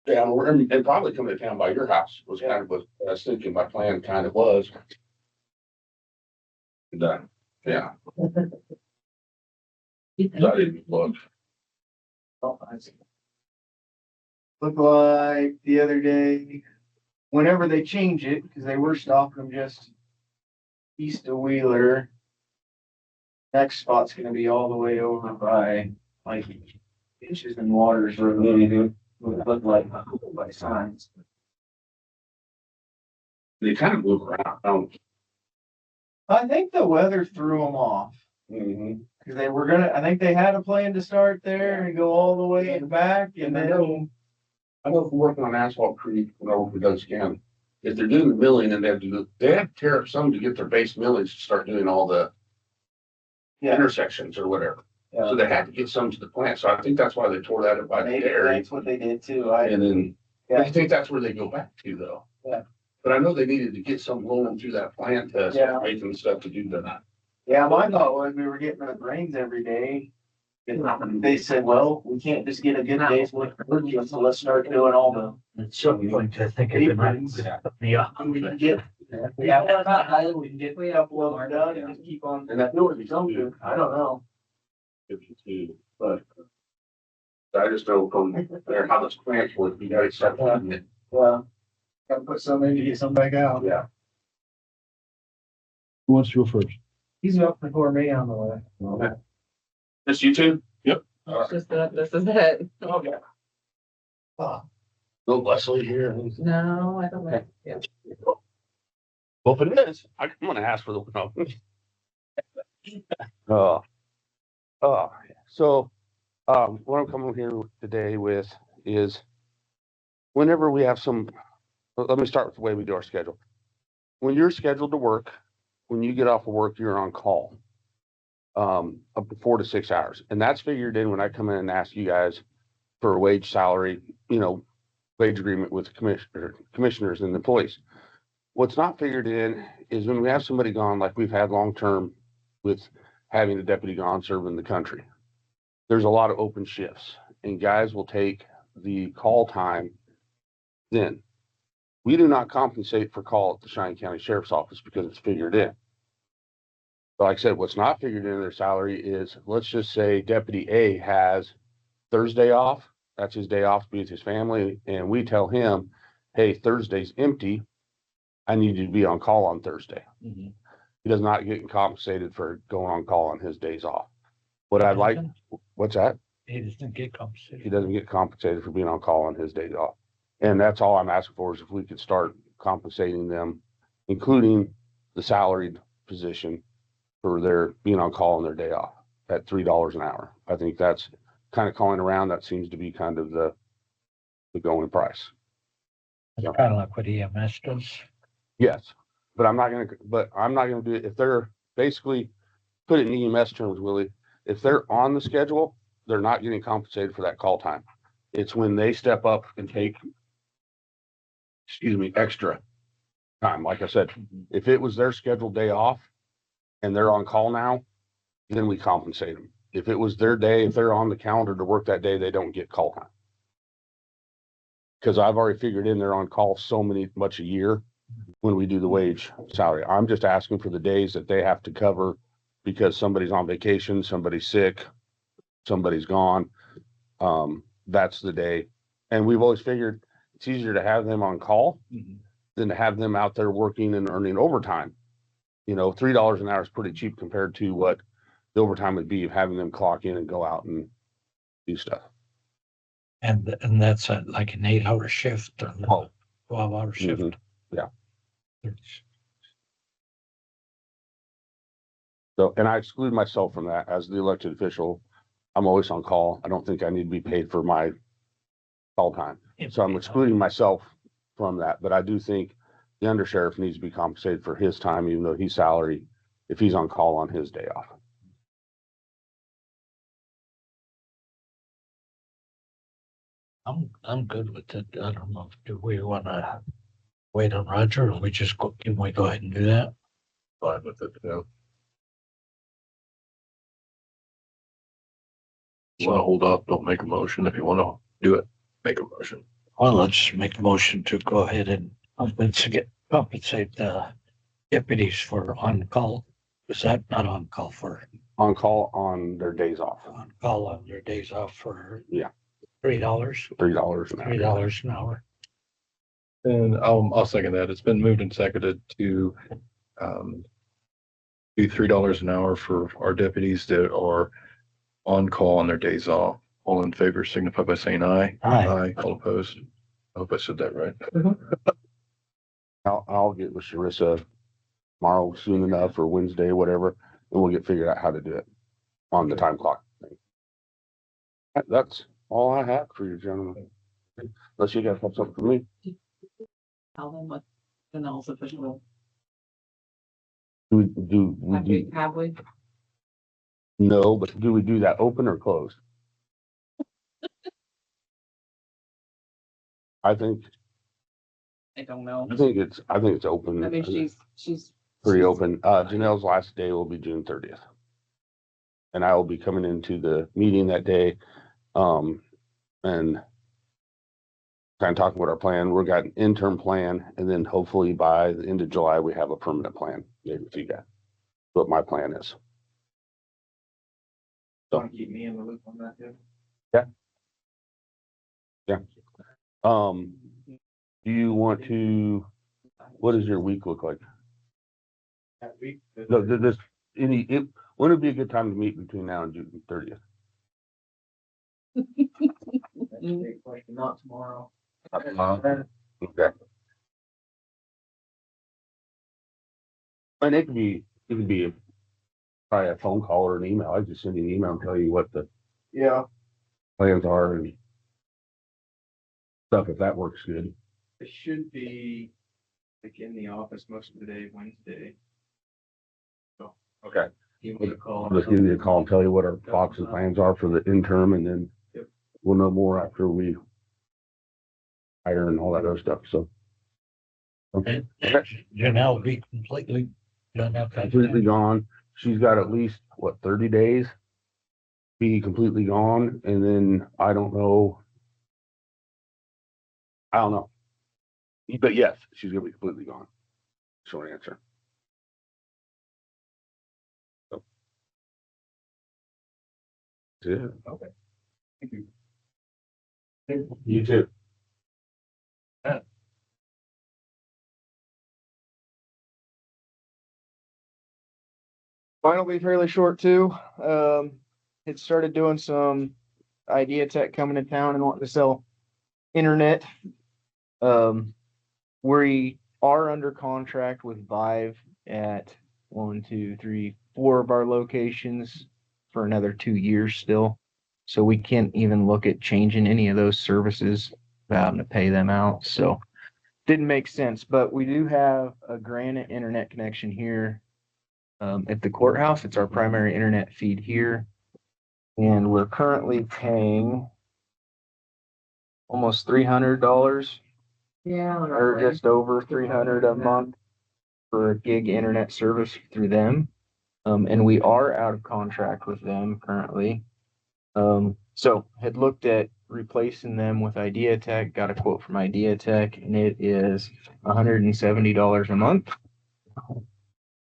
Down and probably come to town by your house was kind of what I was thinking my plan kind of was. And, yeah. So I didn't look. Look like the other day, whenever they change it, because they were stopping them just east of Wheeler. Next spot's gonna be all the way over by like Inches and Waters Road. Would look like by signs. They kind of move around. I think the weather threw them off. Mhm. Cause they were I think they had a plan to start there and go all the way and back and I then. know if we're working on Asphalt Creek, whenever we done scan, if they're doing the milling and they have to tear up some to get their base millings to start doing all the Yeah, intersections or whatever. So they had to get some to the plant. So I think that's why they tore that up by the maybe area. that's what they did too. And then Yeah. I think that's where they go back to though. Yeah. But I know they needed to get some rolling through that plant to Yeah. start making stuff to do that. Yeah, my thought was we were getting the rains every day. And they said, well, we can't just get a good day's worth of work, so let's start doing all the. At some point, I think it Aprons. yeah. We can get, yeah, what about how we can get a couple of them done and just keep on. And I know it'd be something. I don't know. 52, but I just know from there how this plant works, you gotta start planting it. Well, gotta put some in to get some back out. Yeah. Who wants to go first? He's up before me on the way. Just you two? It's just that this is it. Okay. No Leslie here. No, I don't know. Yeah. Well, if it is, I'm gonna ask for the, no. What I'm coming here today with is whenever we have let me start with the way we do our schedule. When you're scheduled to work, when you get off of work, you're on call. up to 4 to 6 hours. And that's figured in when I come in and ask you guys for a wage salary, wage agreement with commissioners and employees. What's not figured in is when we have somebody gone, like we've had long-term with having a deputy gone serving the country. There's a lot of open shifts and guys will take the call time. Then we do not compensate for call at the Cheyenne County Sheriff's Office because it's figured in. But like I said, what's not figured in their salary is, let's just say Deputy A has Thursday off. That's his day off to be with his family. And we tell him, hey, Thursday's empty. I need you to be on call on Thursday. Mm-hmm. He does not get compensated for going on call on his days off. What I'd like, what's that? He doesn't get compensated. He doesn't get compensated for being on call on his days off. And that's all I'm asking for is if we could start compensating them, including the salaried position for their being on call on their day off at $3 an hour. I think that's kind of calling around. That seems to be kind of the going price. It's kind of like what EMS does. Yes, but I'm not gonna do it. If they're basically, put it in EMS terms, Willie, if they're on the schedule, they're not getting compensated for that call time. It's when they step up and take, extra time. Like I said, if it was their scheduled day off and they're on call now, then we compensate them. If it was their day, if they're on the calendar to work that day, they don't get call time. Because I've already figured in they're on call so much a year when we do the wage salary. I'm just asking for the days that they have to cover because somebody's on vacation, somebody's sick, somebody's gone. That's the day. And we've always figured it's easier to have them on call than to have them out there working and earning overtime. $3 an hour is pretty cheap compared to what the overtime would be of having them clock in and go out and do stuff. And that's like an 8-hour shift or 12-hour shift. Yeah. So, and I exclude myself from that as the elected official. I'm always on call. I don't think I need to be paid for my call time. So I'm excluding myself from that, but I do think the undersheriff needs to be compensated for his time, even though he's salary, if he's on call on his day off. I'm good with it. I don't know. Do we want to wait on Roger or can we go ahead and do that? Fine with it, yeah. You want to hold off, don't make a motion. If you want to do it, make a motion. Well, let's make a motion to go ahead and compensate the deputies for on call. Is that not on call for? On call on their days off. On call on their days off for. Yeah. $3. $3 an hour. And I'll second that. It's been moved and seconded to do $3 an hour for our deputies that are on call on their days off. All in favor signify by saying aye. Aye. All opposed. I hope I said that right. I'll get with Sharissa tomorrow soon enough or Wednesday, whatever, and we'll get figured out how to do it on the time clock. That's all I have for you, gentlemen. Unless you guys have something for me. Tell them what Janelle's official. Have we? No, but do we do that open or closed? I don't know. I think it's open. I mean, she's pretty open. Janelle's last day will be June 30th. And I will be coming into the meeting that day. And kind of talking about our plan. We've got an interim plan, and then hopefully by the end of July, we have a permanent plan. Maybe with you guys. What my plan is. So keep me in the loop on that, too. Yeah. Do you want to? What does your week look like? That week. No, when would be a good time to meet between now and June 30th? Like not tomorrow. Okay. And it could be probably a phone call or an email. I just send you an email and tell you what the plans are and stuff if that works good. It should be like in the office most of the day, Wednesday. Okay. give me a call. I'll just give you a call and tell you what our thoughts and plans are for the interim, and then we'll know more after we hire and all that other stuff, so. And Janelle will be completely done up. Completely gone. She's got at least, what, 30 days? Be completely gone, and then I don't know. But yes, she's gonna be completely gone. Short answer. So. That's it. Okay. Thank you. You too. Mine will be fairly short too. Had started doing some Idea Tech coming to town and wanting to sell internet. We are under contract with Vive at 4 of our locations for another 2 years still. So we can't even look at changing any of those services without having to pay them out. So didn't make sense, but we do have a Granite internet connection here at the courthouse. It's our primary internet feed here. And we're currently paying almost $300 Yeah. or just over 300 a month for a gig internet service through them. And we are out of contract with them currently. So had looked at replacing them with Idea Tech, got a quote from Idea Tech, and it is $170 a month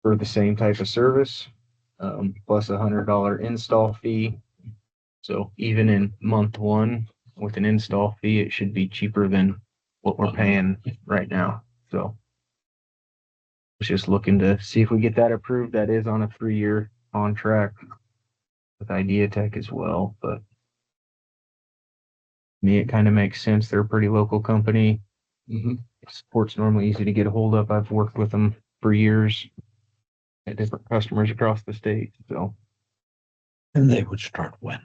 for the same type of service, plus $100 install fee. So even in month one with an install fee, it should be cheaper than what we're paying right now. So was just looking to see if we get that approved. That is on a 3-year contract with Idea Tech as well, but to me, it kind of makes sense. They're a pretty local company. Support's normally easy to get a hold of. I've worked with them for years at different customers across the state. So And they would start when?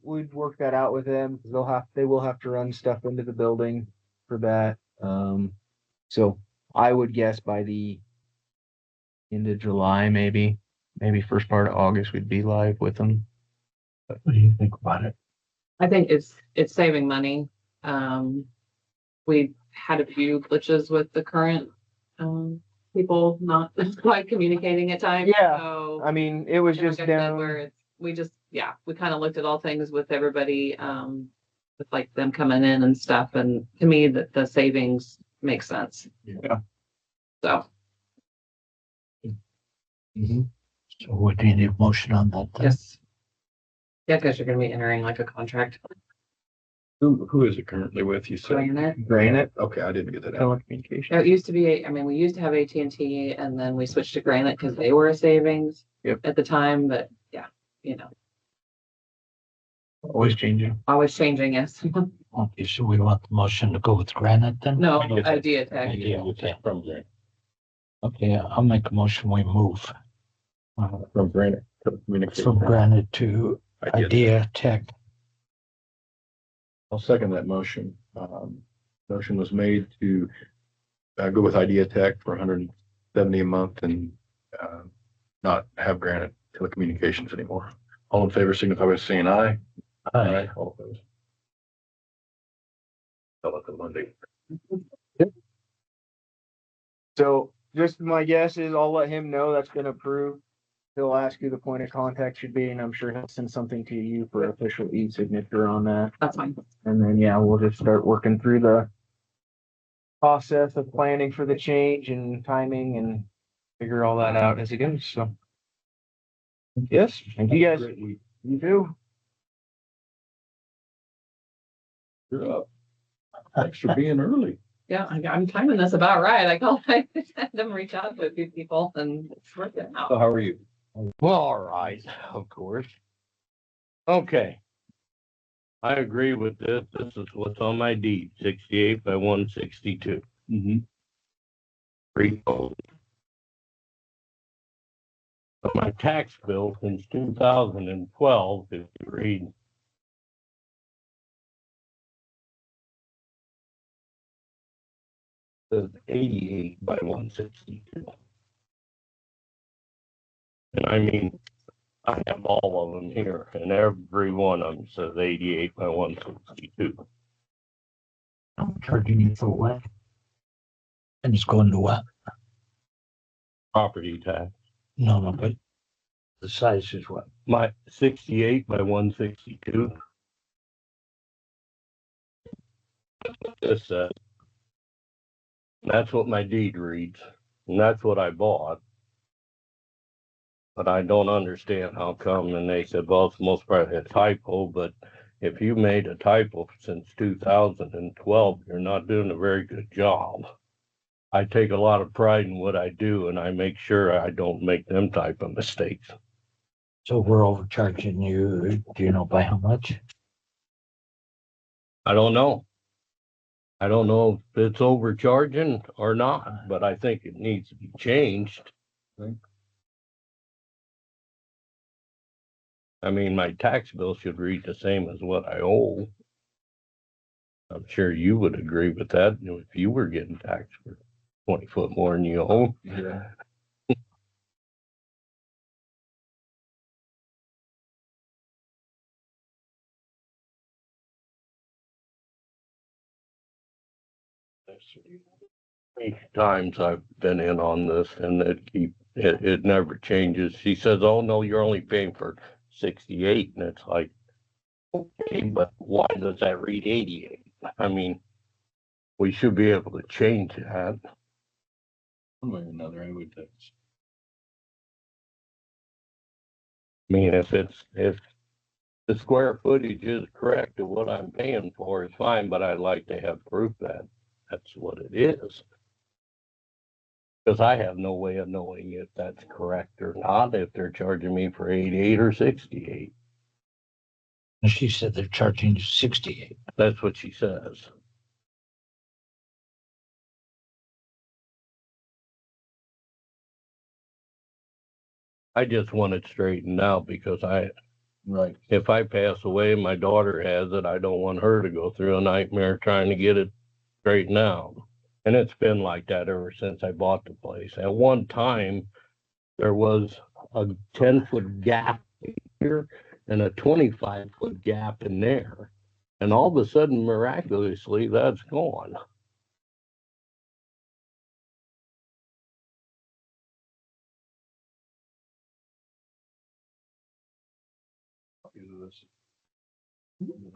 we'd work that out with them because they will have to run stuff into the building for that. So I would guess by the end of July, maybe first part of August, we'd be live with them. What do you think about it? I think it's saving money. We had a few glitches with the current people not quite communicating at times. Yeah. So, I mean, it was just like I said, down. where we kind of looked at all things with everybody, with like them coming in and stuff. And to me, that the savings makes sense. Yeah. So, So what do you need a motion on that? then? yes. Yeah, because you're going to be entering like a contract. Who is it currently with? You said. Granite Okay, I didn't get that out. telecommunications. It used to be, we used to have AT&T and then we switched to Granite because they were a savings at the time, but yeah, Always changing. always changing, yes. Okay, so we want the motion to go with Granite then? No, Idea Tech. Idea, okay. From Granite. Okay, I'll make a motion, we move From Granite. Telecommunications. from Granite to Idea. Idea Tech. I'll second that motion. Motion was made to go with Idea Tech for $170 a month and not have Granite Telecommunications anymore. All in favor signify by saying aye. Aye. All opposed. Tell it to Monday. So just my guess is I'll let him know that's been approved. He'll ask who the point of contact should be, and I'm sure he'll send something to you for official e-signature on that. That's fine. And then, we'll just start working through the process of planning for the change and timing and figure all that out as it goes. So, yes, thank you guys. Great week. You too. You're up. Thanks for being early. Yeah, I'm timing this about right. I had them reach out to a few people and it's working out. So how are you? Well, all right, of course. Okay. I agree with this. This is what's on my deed, 68 by 162. Mm-hmm. Pre-code. But my tax bill since 2012, if you read, says 88 by 162. And I mean, I have all of them here, and every one of them says 88 by 162. I'm charging you for what? And it's going to what? Property tax. No, but the size is what? My 68 by 162. This says. That's what my deed reads, and that's what I bought. But I don't understand how come, and they said, well, it's most probably a typo, but if you made a typo since 2012, you're not doing a very good job. I take a lot of pride in what I do, and I make sure I don't make them type of mistakes. So we're overcharging you. Do you know by how much? I don't know. I don't know if it's overcharging or not, but I think it needs to be changed. I mean, my tax bill should read the same as what I owe. I'm sure you would agree with that if you were getting taxed for 20 foot more than you owe. Yeah. Many times I've been in on this and it never changes. She says, oh no, you're only paying for 68. And it's like, okay, but why does that read 88? I mean, we should be able to change that. One way or another, I would think. I mean, if the square footage is correct of what I'm paying for, it's fine, but I'd like to have proof that that's what it is. Because I have no way of knowing if that's correct or not, if they're charging me for 88 or 68. And she said they're charging you 68. That's what she says. I just want it straightened out because Right. if I pass away and my daughter has it, I don't want her to go through a nightmare trying to get it straightened out. And it's been like that ever since I bought the place. At one time, there was a 10-foot gap here and a 25-foot gap in there. And all of a sudden, miraculously, that's gone.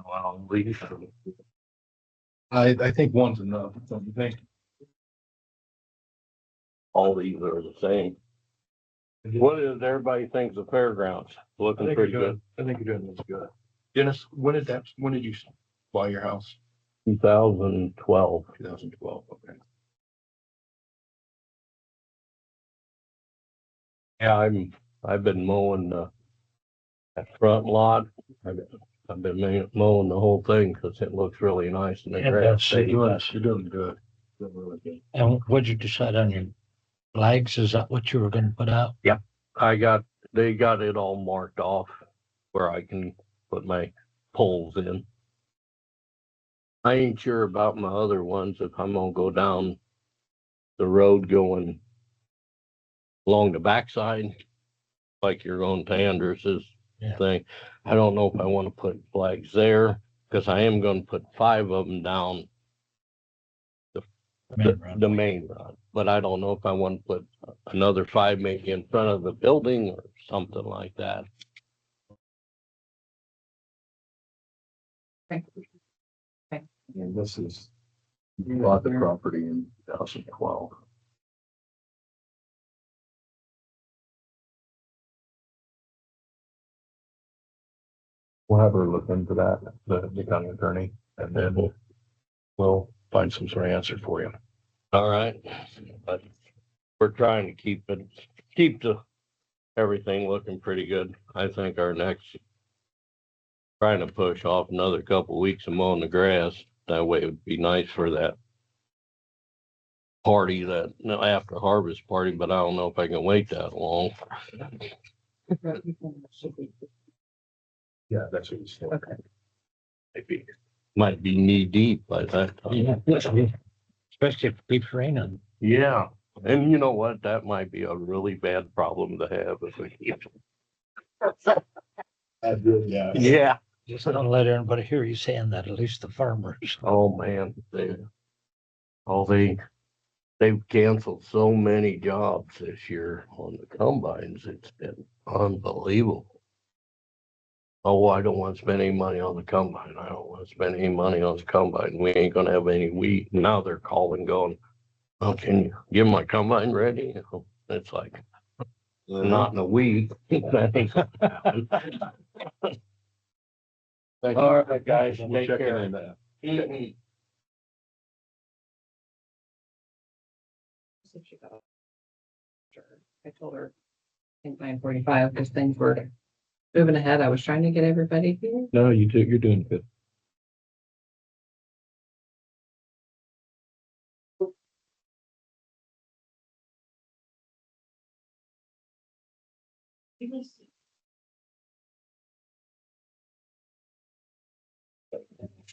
I'll leave. I think one's enough, don't you think? All these are the same. What is everybody thinks of fairgrounds? I Looking think pretty you're good. good. I think you're doing this good. Dennis, when did you buy your house? 2012. 2012, okay. Yeah, I've been mowing that front lot. I've been mowing the whole thing because it looks really nice and the Yeah, grass that's stays. You're doing good. Doing really good. And what'd you decide on your flags? Is that what you were going to put out? They got it all marked off where I can put my poles in. I ain't sure about my other ones if I'm gonna go down the road going along the backside, like you're going to Anders's thing. I don't know if I want to put flags there because I am going to put 5 of them down the main run, but I don't know if I want to put another 5 maybe in front of the building or something like that. And this is, you bought the property in 2012. We'll have her look into that, the county attorney, and then we'll find some sort of answer for you. All right, but we're trying to keep everything looking pretty good. I think our next trying to push off another couple of weeks of mowing the grass. That way it would be nice for that party, that after harvest party, but I don't know if I can wait that long. Yeah, that's what you said. Maybe might be knee deep by that time. Yeah, especially if it keeps raining. Yeah, And you know what? That might be a really bad problem to have if we keep. Yeah. Yeah. Just don't let anybody hear you saying that, at least the farmers. Oh, man. They've canceled so many jobs this year on the combines. It's been unbelievable. Oh, I don't want to spend any money on the combine. I don't want to spend any money on the combine. We ain't gonna have any wheat. Now they're calling, going, "Oh, can you get my combine ready?" You know, it's like, not in a week. That ain't gonna happen. Thank you. All right, guys, We'll take check care. in that. Mhm. So she got- I told her, I think 9:45, because things were moving ahead. I was trying to get everybody here. No, you're doing good.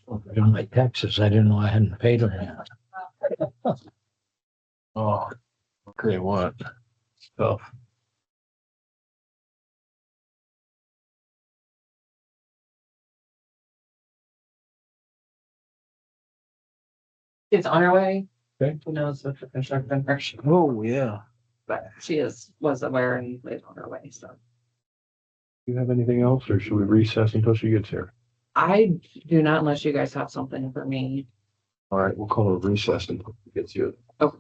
On my taxes, I didn't know I hadn't paid them yet. Oh, okay, what? Tough. It's on her way. Okay. Who knows if the construction pressure, Oh, yeah. but she was aware and is on her way, so. Do you have anything else, or should we recess until she gets here? I do not unless you guys have something for me. All right, we'll call it a recess until she gets here. Okay.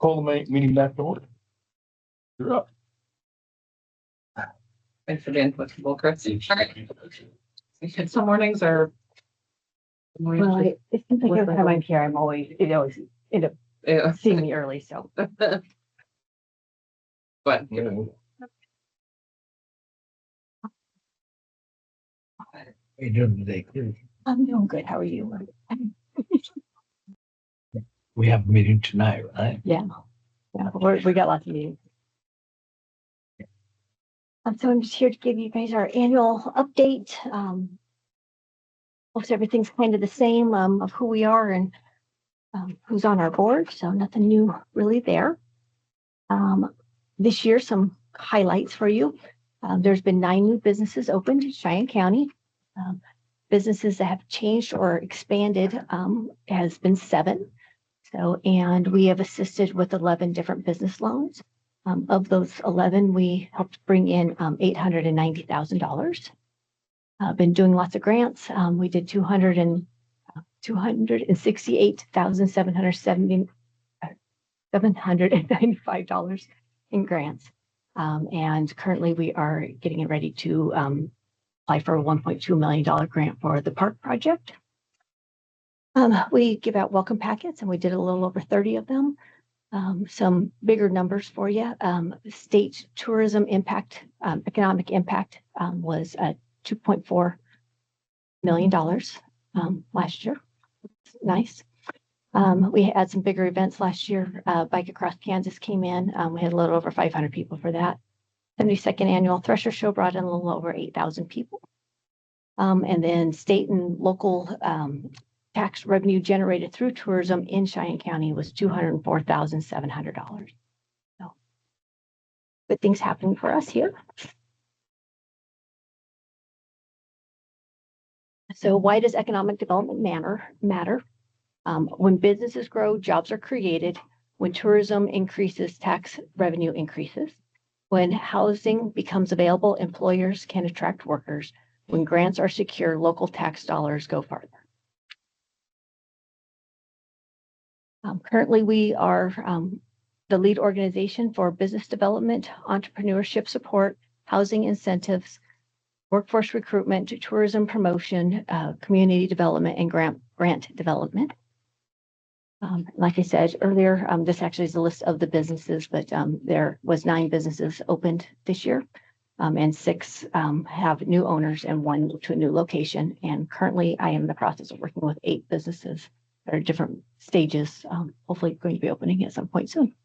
call the meeting back to order. You're up. Thanks for being flexible, Chris. All right. Some mornings are. Well, it seems like every time I'm here, it always end up Yeah. seeing me early, so. But I'm doing good. How are you? We have a meeting tonight, right? Yeah, we got lots of meetings. So I'm just here to give you guys our annual update. Most everything's kind of the same, of who we are and who's on our board. So nothing new really there. This year, some highlights for you. There's been 9 new businesses opened in Cheyenne County. Businesses that have changed or expanded has been 7. So, and we have assisted with 11 different business loans. Of those 11, we helped bring in $890,000. Been doing lots of grants. We did $268,795 in grants. And currently we are getting ready to apply for a $1.2 million grant for the park project. We give out welcome packets and we did a little over 30 of them. Some bigger numbers for you. State tourism impact, economic impact was $2.4 million last year. Nice. We had some bigger events last year. Bike Across Kansas came in. We had a little over 500 people for that. 72nd annual Thresher Show brought in a little over 8,000 people. And then state and local tax revenue generated through tourism in Cheyenne County was $204,700. So good things happening for us here. So why does economic development matter? When businesses grow, jobs are created. When tourism increases, tax revenue increases. When housing becomes available, employers can attract workers. When grants are secure, local tax dollars go farther. Currently, we are the lead organization for business development, entrepreneurship support, housing incentives, workforce recruitment, tourism promotion, community development, and grant development. Like I said earlier, this actually is a list of the businesses, but there was 9 businesses opened this year, and 6 have new owners and 1 moved to a new location. And currently, I am in the process of working with 8 businesses that are different stages, hopefully going to be opening at some point soon.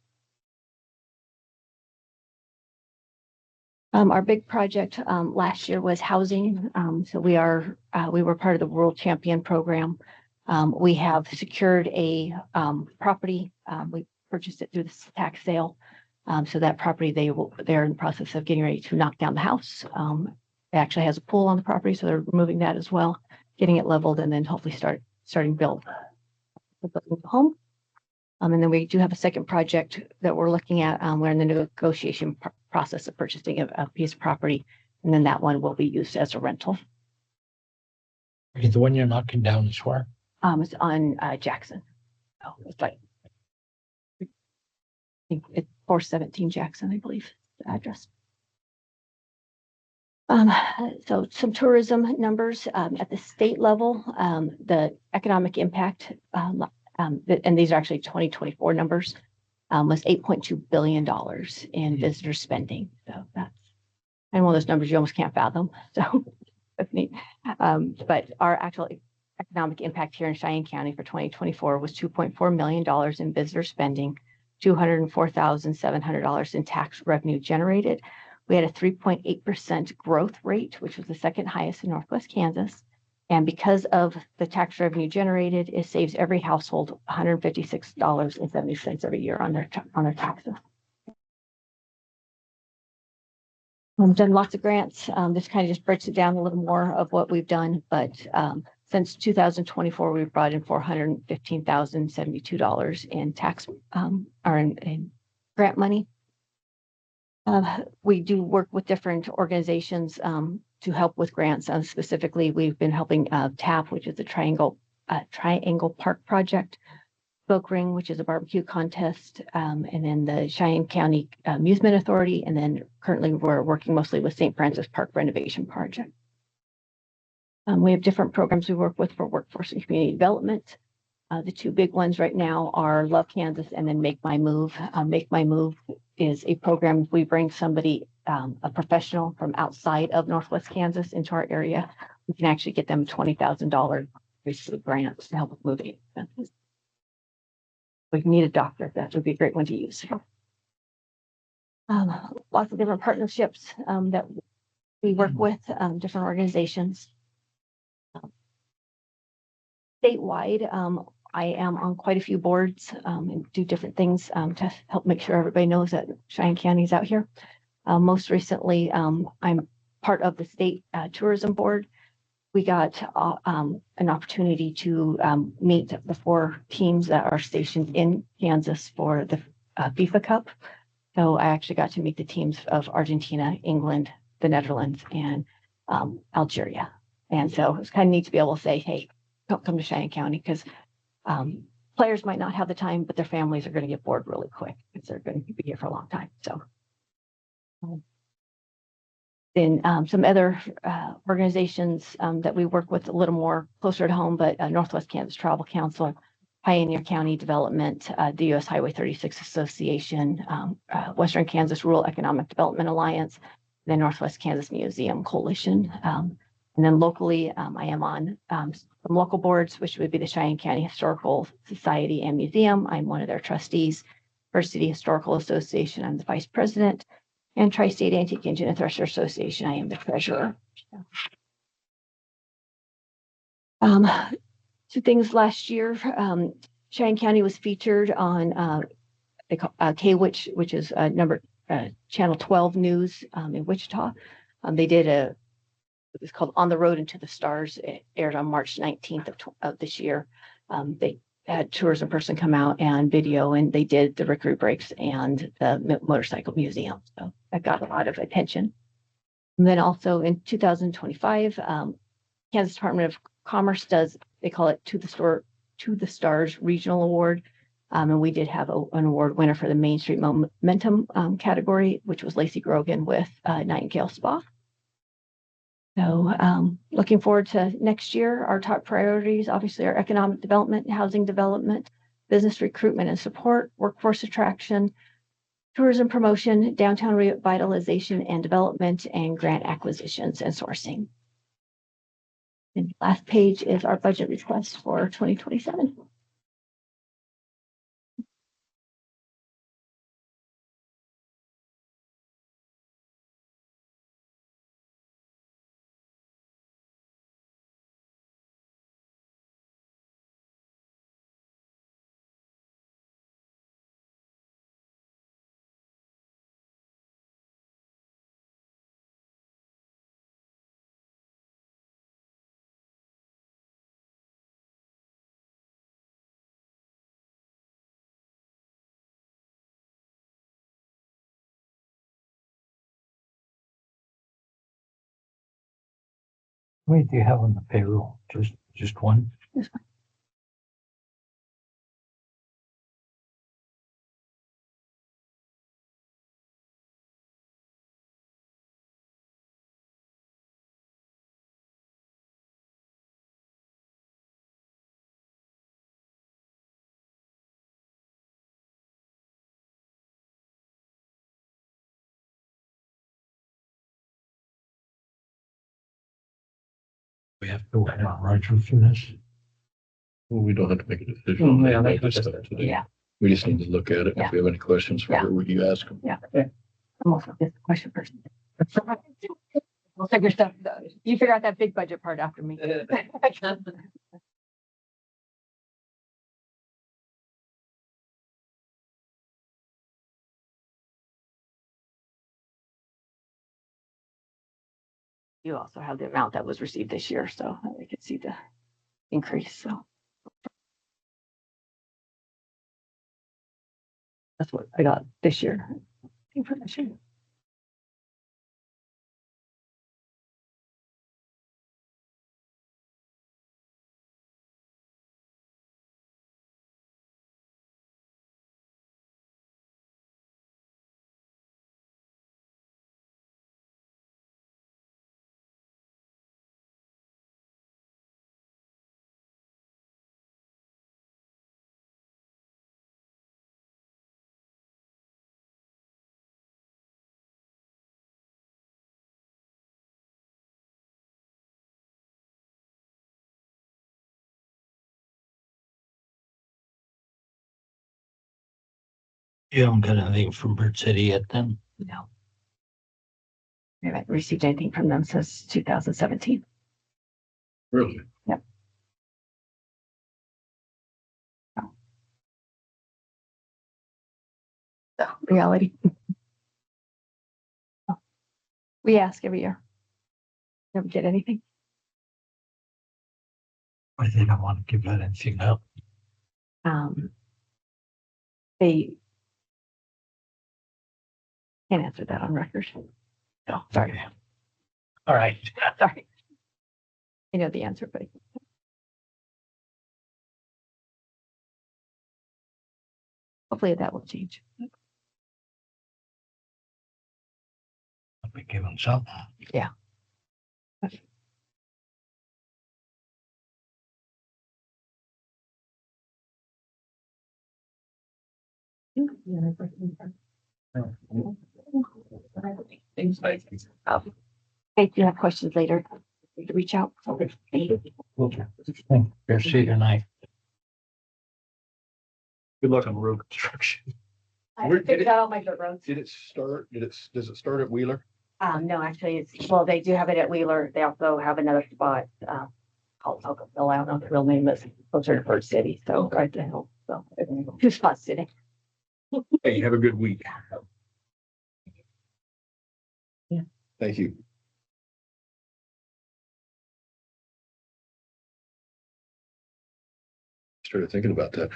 Our big project last year was housing. So we were part of the World Champion program. We have secured a property. We purchased it through the tax sale. So that property, they're in the process of getting ready to knock down the house. It actually has a pool on the property, so they're removing that as well, getting it leveled, and then hopefully starting build the home. And then we do have a second project that we're looking at. We're in the negotiation process of purchasing a piece of property, and then that one will be used as a rental. Okay, the one you're knocking down is where? It's on Jackson. Oh, it's like it's 417 Jackson, I believe, the address. So some tourism numbers at the state level, the economic impact, and these are actually 2024 numbers, was $8.2 billion in visitor spending. So that's, and one of those numbers you almost can't fathom. So that's neat. But our actual economic impact here in Cheyenne County for 2024 was $2.4 million in visitor spending, $204,700 in tax revenue generated. We had a 3.8% growth rate, which was the second highest in Northwest Kansas. And because of the tax revenue generated, it saves every household $156.70 every year on their taxes. We've done lots of grants. This kind of just breaks it down a little more of what we've done. But since 2024, we've brought in $415,072 in tax or in grant money. We do work with different organizations to help with grants. Specifically, we've been helping TAP, which is the Triangle Park Project. Smoke Ring, which is a barbecue contest, and then the Cheyenne County Amusement Authority, and then currently we're working mostly with St. Francis Park Renovation Project. We have different programs we work with for workforce and community development. The two big ones right now are Love Kansas and then Make My Move. Make My Move is a program we bring somebody, a professional from outside of Northwest Kansas into our area. We can actually get them $20,000 basically grants to help with moving expenses. We need a doctor. That would be a great one to use. Lots of different partnerships that we work with, different organizations. Statewide, I am on quite a few boards and do different things to help make sure everybody knows that Cheyenne County is out here. Most recently, I'm part of the state tourism board. We got an opportunity to meet the 4 teams that are stationed in Kansas for the FIFA Cup. So I actually got to meet the teams of Argentina, England, the Netherlands, and Algeria. And so it's kind of neat to be able to say, hey, don't come to Cheyenne County, because players might not have the time, but their families are going to get bored really quick because they're going to be here for a long time. So then some other organizations that we work with a little more closer to home, but Northwest Kansas Travel Council, Pioneer County Development, the U.S. Highway 36 Association, Western Kansas Rural Economic Development Alliance, the Northwest Kansas Museum Coalition. And then locally, I am on some local boards, which would be the Cheyenne County Historical Society and Museum. I'm one of their trustees. First City Historical Association, I'm the vice president. And Tri-State Antique Engine and Thresher Association, I am the treasurer. Two things last year, Cheyenne County was featured on K-Witch, which is channel 12 news in Wichita. They did it was called On the Road into the Stars. It aired on March 19th of this year. They had a tourism person come out and video, and they did the Rickery Breaks and the Motorcycle Museum. So that got a lot of attention. And then also in 2025, Kansas Department of Commerce does, they call it To the Stars Regional Award. And we did have an award winner for the Main Street Momentum category, which was Lacey Grogan with Nightingale Spa. So looking forward to next year. Our top priorities obviously are economic development, housing development, business recruitment and support, workforce attraction, tourism promotion, downtown revitalization and development, and grant acquisitions and sourcing. And last page is our budget request for 2027. How many do you have on the payroll? Just one? This one. We have to wait on Roger for this. Well, we don't have to make a decision on Yeah, that that's stuff just- today. Yeah. We just need to look at it. Yeah. If we have any questions for Yeah. her, would you ask them? Yeah. I'm also just a question person. We'll figure stuff. You figure out that big budget part after me. You also have the amount that was received this year, so I can see the increase. So that's what I got this year. I think for this year. You haven't got anything from Bird City yet then? No. We haven't received anything from them since 2017. Really? Yep. So, reality. We ask every year. Never get anything. Or they don't want to give that anything up? They can't answer that on record. No, sorry. All right. Sorry. I know the answer, but hopefully that will change. I'll be given something. Yeah. If you have questions later, reach out. Okay. Bear see you tonight. Good luck on road construction. I Where did figured it- out all my dirt roads. Did it start, does it start at Wheeler? No, actually, well, they do have it at Wheeler. They also have another spot, called Tocqueville. I don't know the real name is closer to Bird City, so right the hill. So two spots today. Hey, have a good week. Yeah. Thank you. Started thinking about that.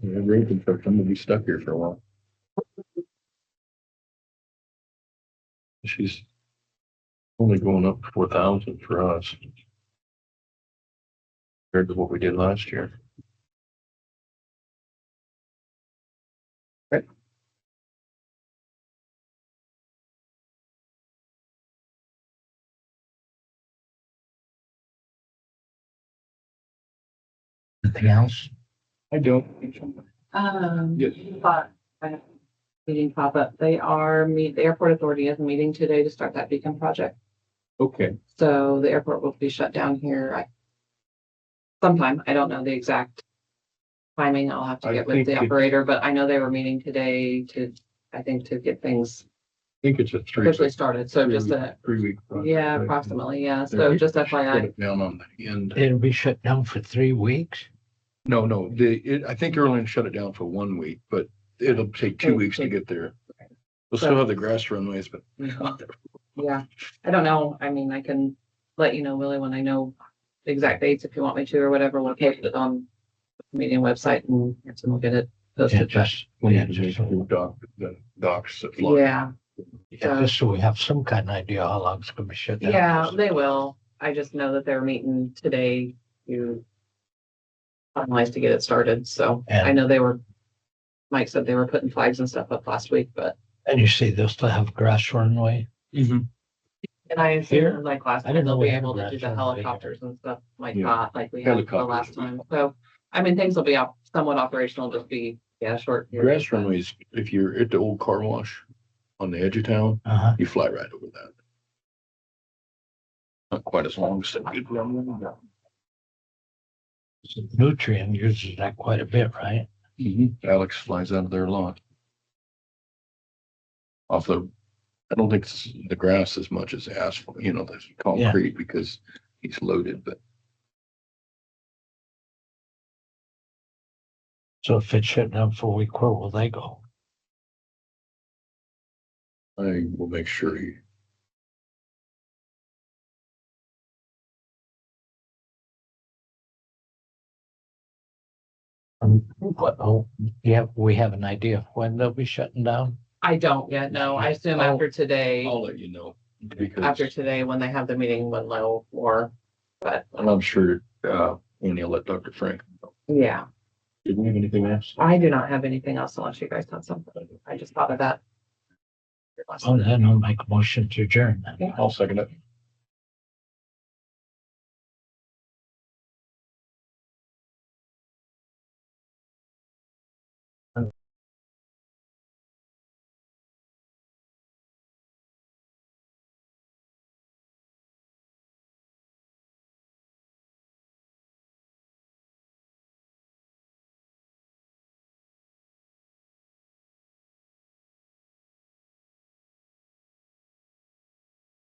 Road construction, I'm gonna be stuck here for a while. She's only going up 4,000 for us. Compared to what we did last year. Okay. Anything else? I don't. Yes. But meeting pop up. They are the airport authority has a meeting today to start that beacon project. Okay. So the airport will be shut down here sometime. I don't know the exact timing. I'll have to I get with think the it's- operator, but I know they were meeting today to get things I think it's a officially started. So just a, 3 week. yeah, approximately, yeah. So just Shut FYI. it down on the end. It'll be shut down for 3 weeks? No, I think they're only gonna shut it down for 1 week, but it'll take 2 weeks to get there. We'll still have the grass runways, but Yeah, I don't know. I mean, I can let you know, Willie, when I know the exact dates if you want me to or whatever. We'll post it on the meeting website and we'll get it Yeah, posted. just, when yeah, you just, the docks that flood. Yeah, yeah, just so we have some kind of idea how long it's gonna be shut down. yeah, they will. I just know that they're meeting today to finalize to get it started. So I know Mike said they were putting flags and stuff up last week, but. And you say they'll still have grass runway? And I Here? assume like last I time didn't know they'll we be had able to grass do the runway here. helicopters and stuff like Yeah. that, like we had the Helicopters. last time. So, I mean, things will be somewhat operational, just be, short. period. Grass runways, if you're at the old car wash on the edge of town, Uh-huh. you fly right over that. Not quite as long as that good runway. Nutrient uses that quite a bit, right? Alex flies out of there a lot. I don't think it's the grass as much as the asphalt, the concrete because he's loaded, but So if it's shut down for a week, where will they go? I will make sure he. We have an idea of when they'll be shutting down? I don't yet know. I assume after today, I'll let you know because after today, when they have the meeting, we'll know more. But and I'm sure Annie will let Dr. Frank know. yeah, Did we have anything else? I do not have anything else unless you guys have something. I just thought of that. Oh, then I'll make a motion to adjourn then. I'll second it.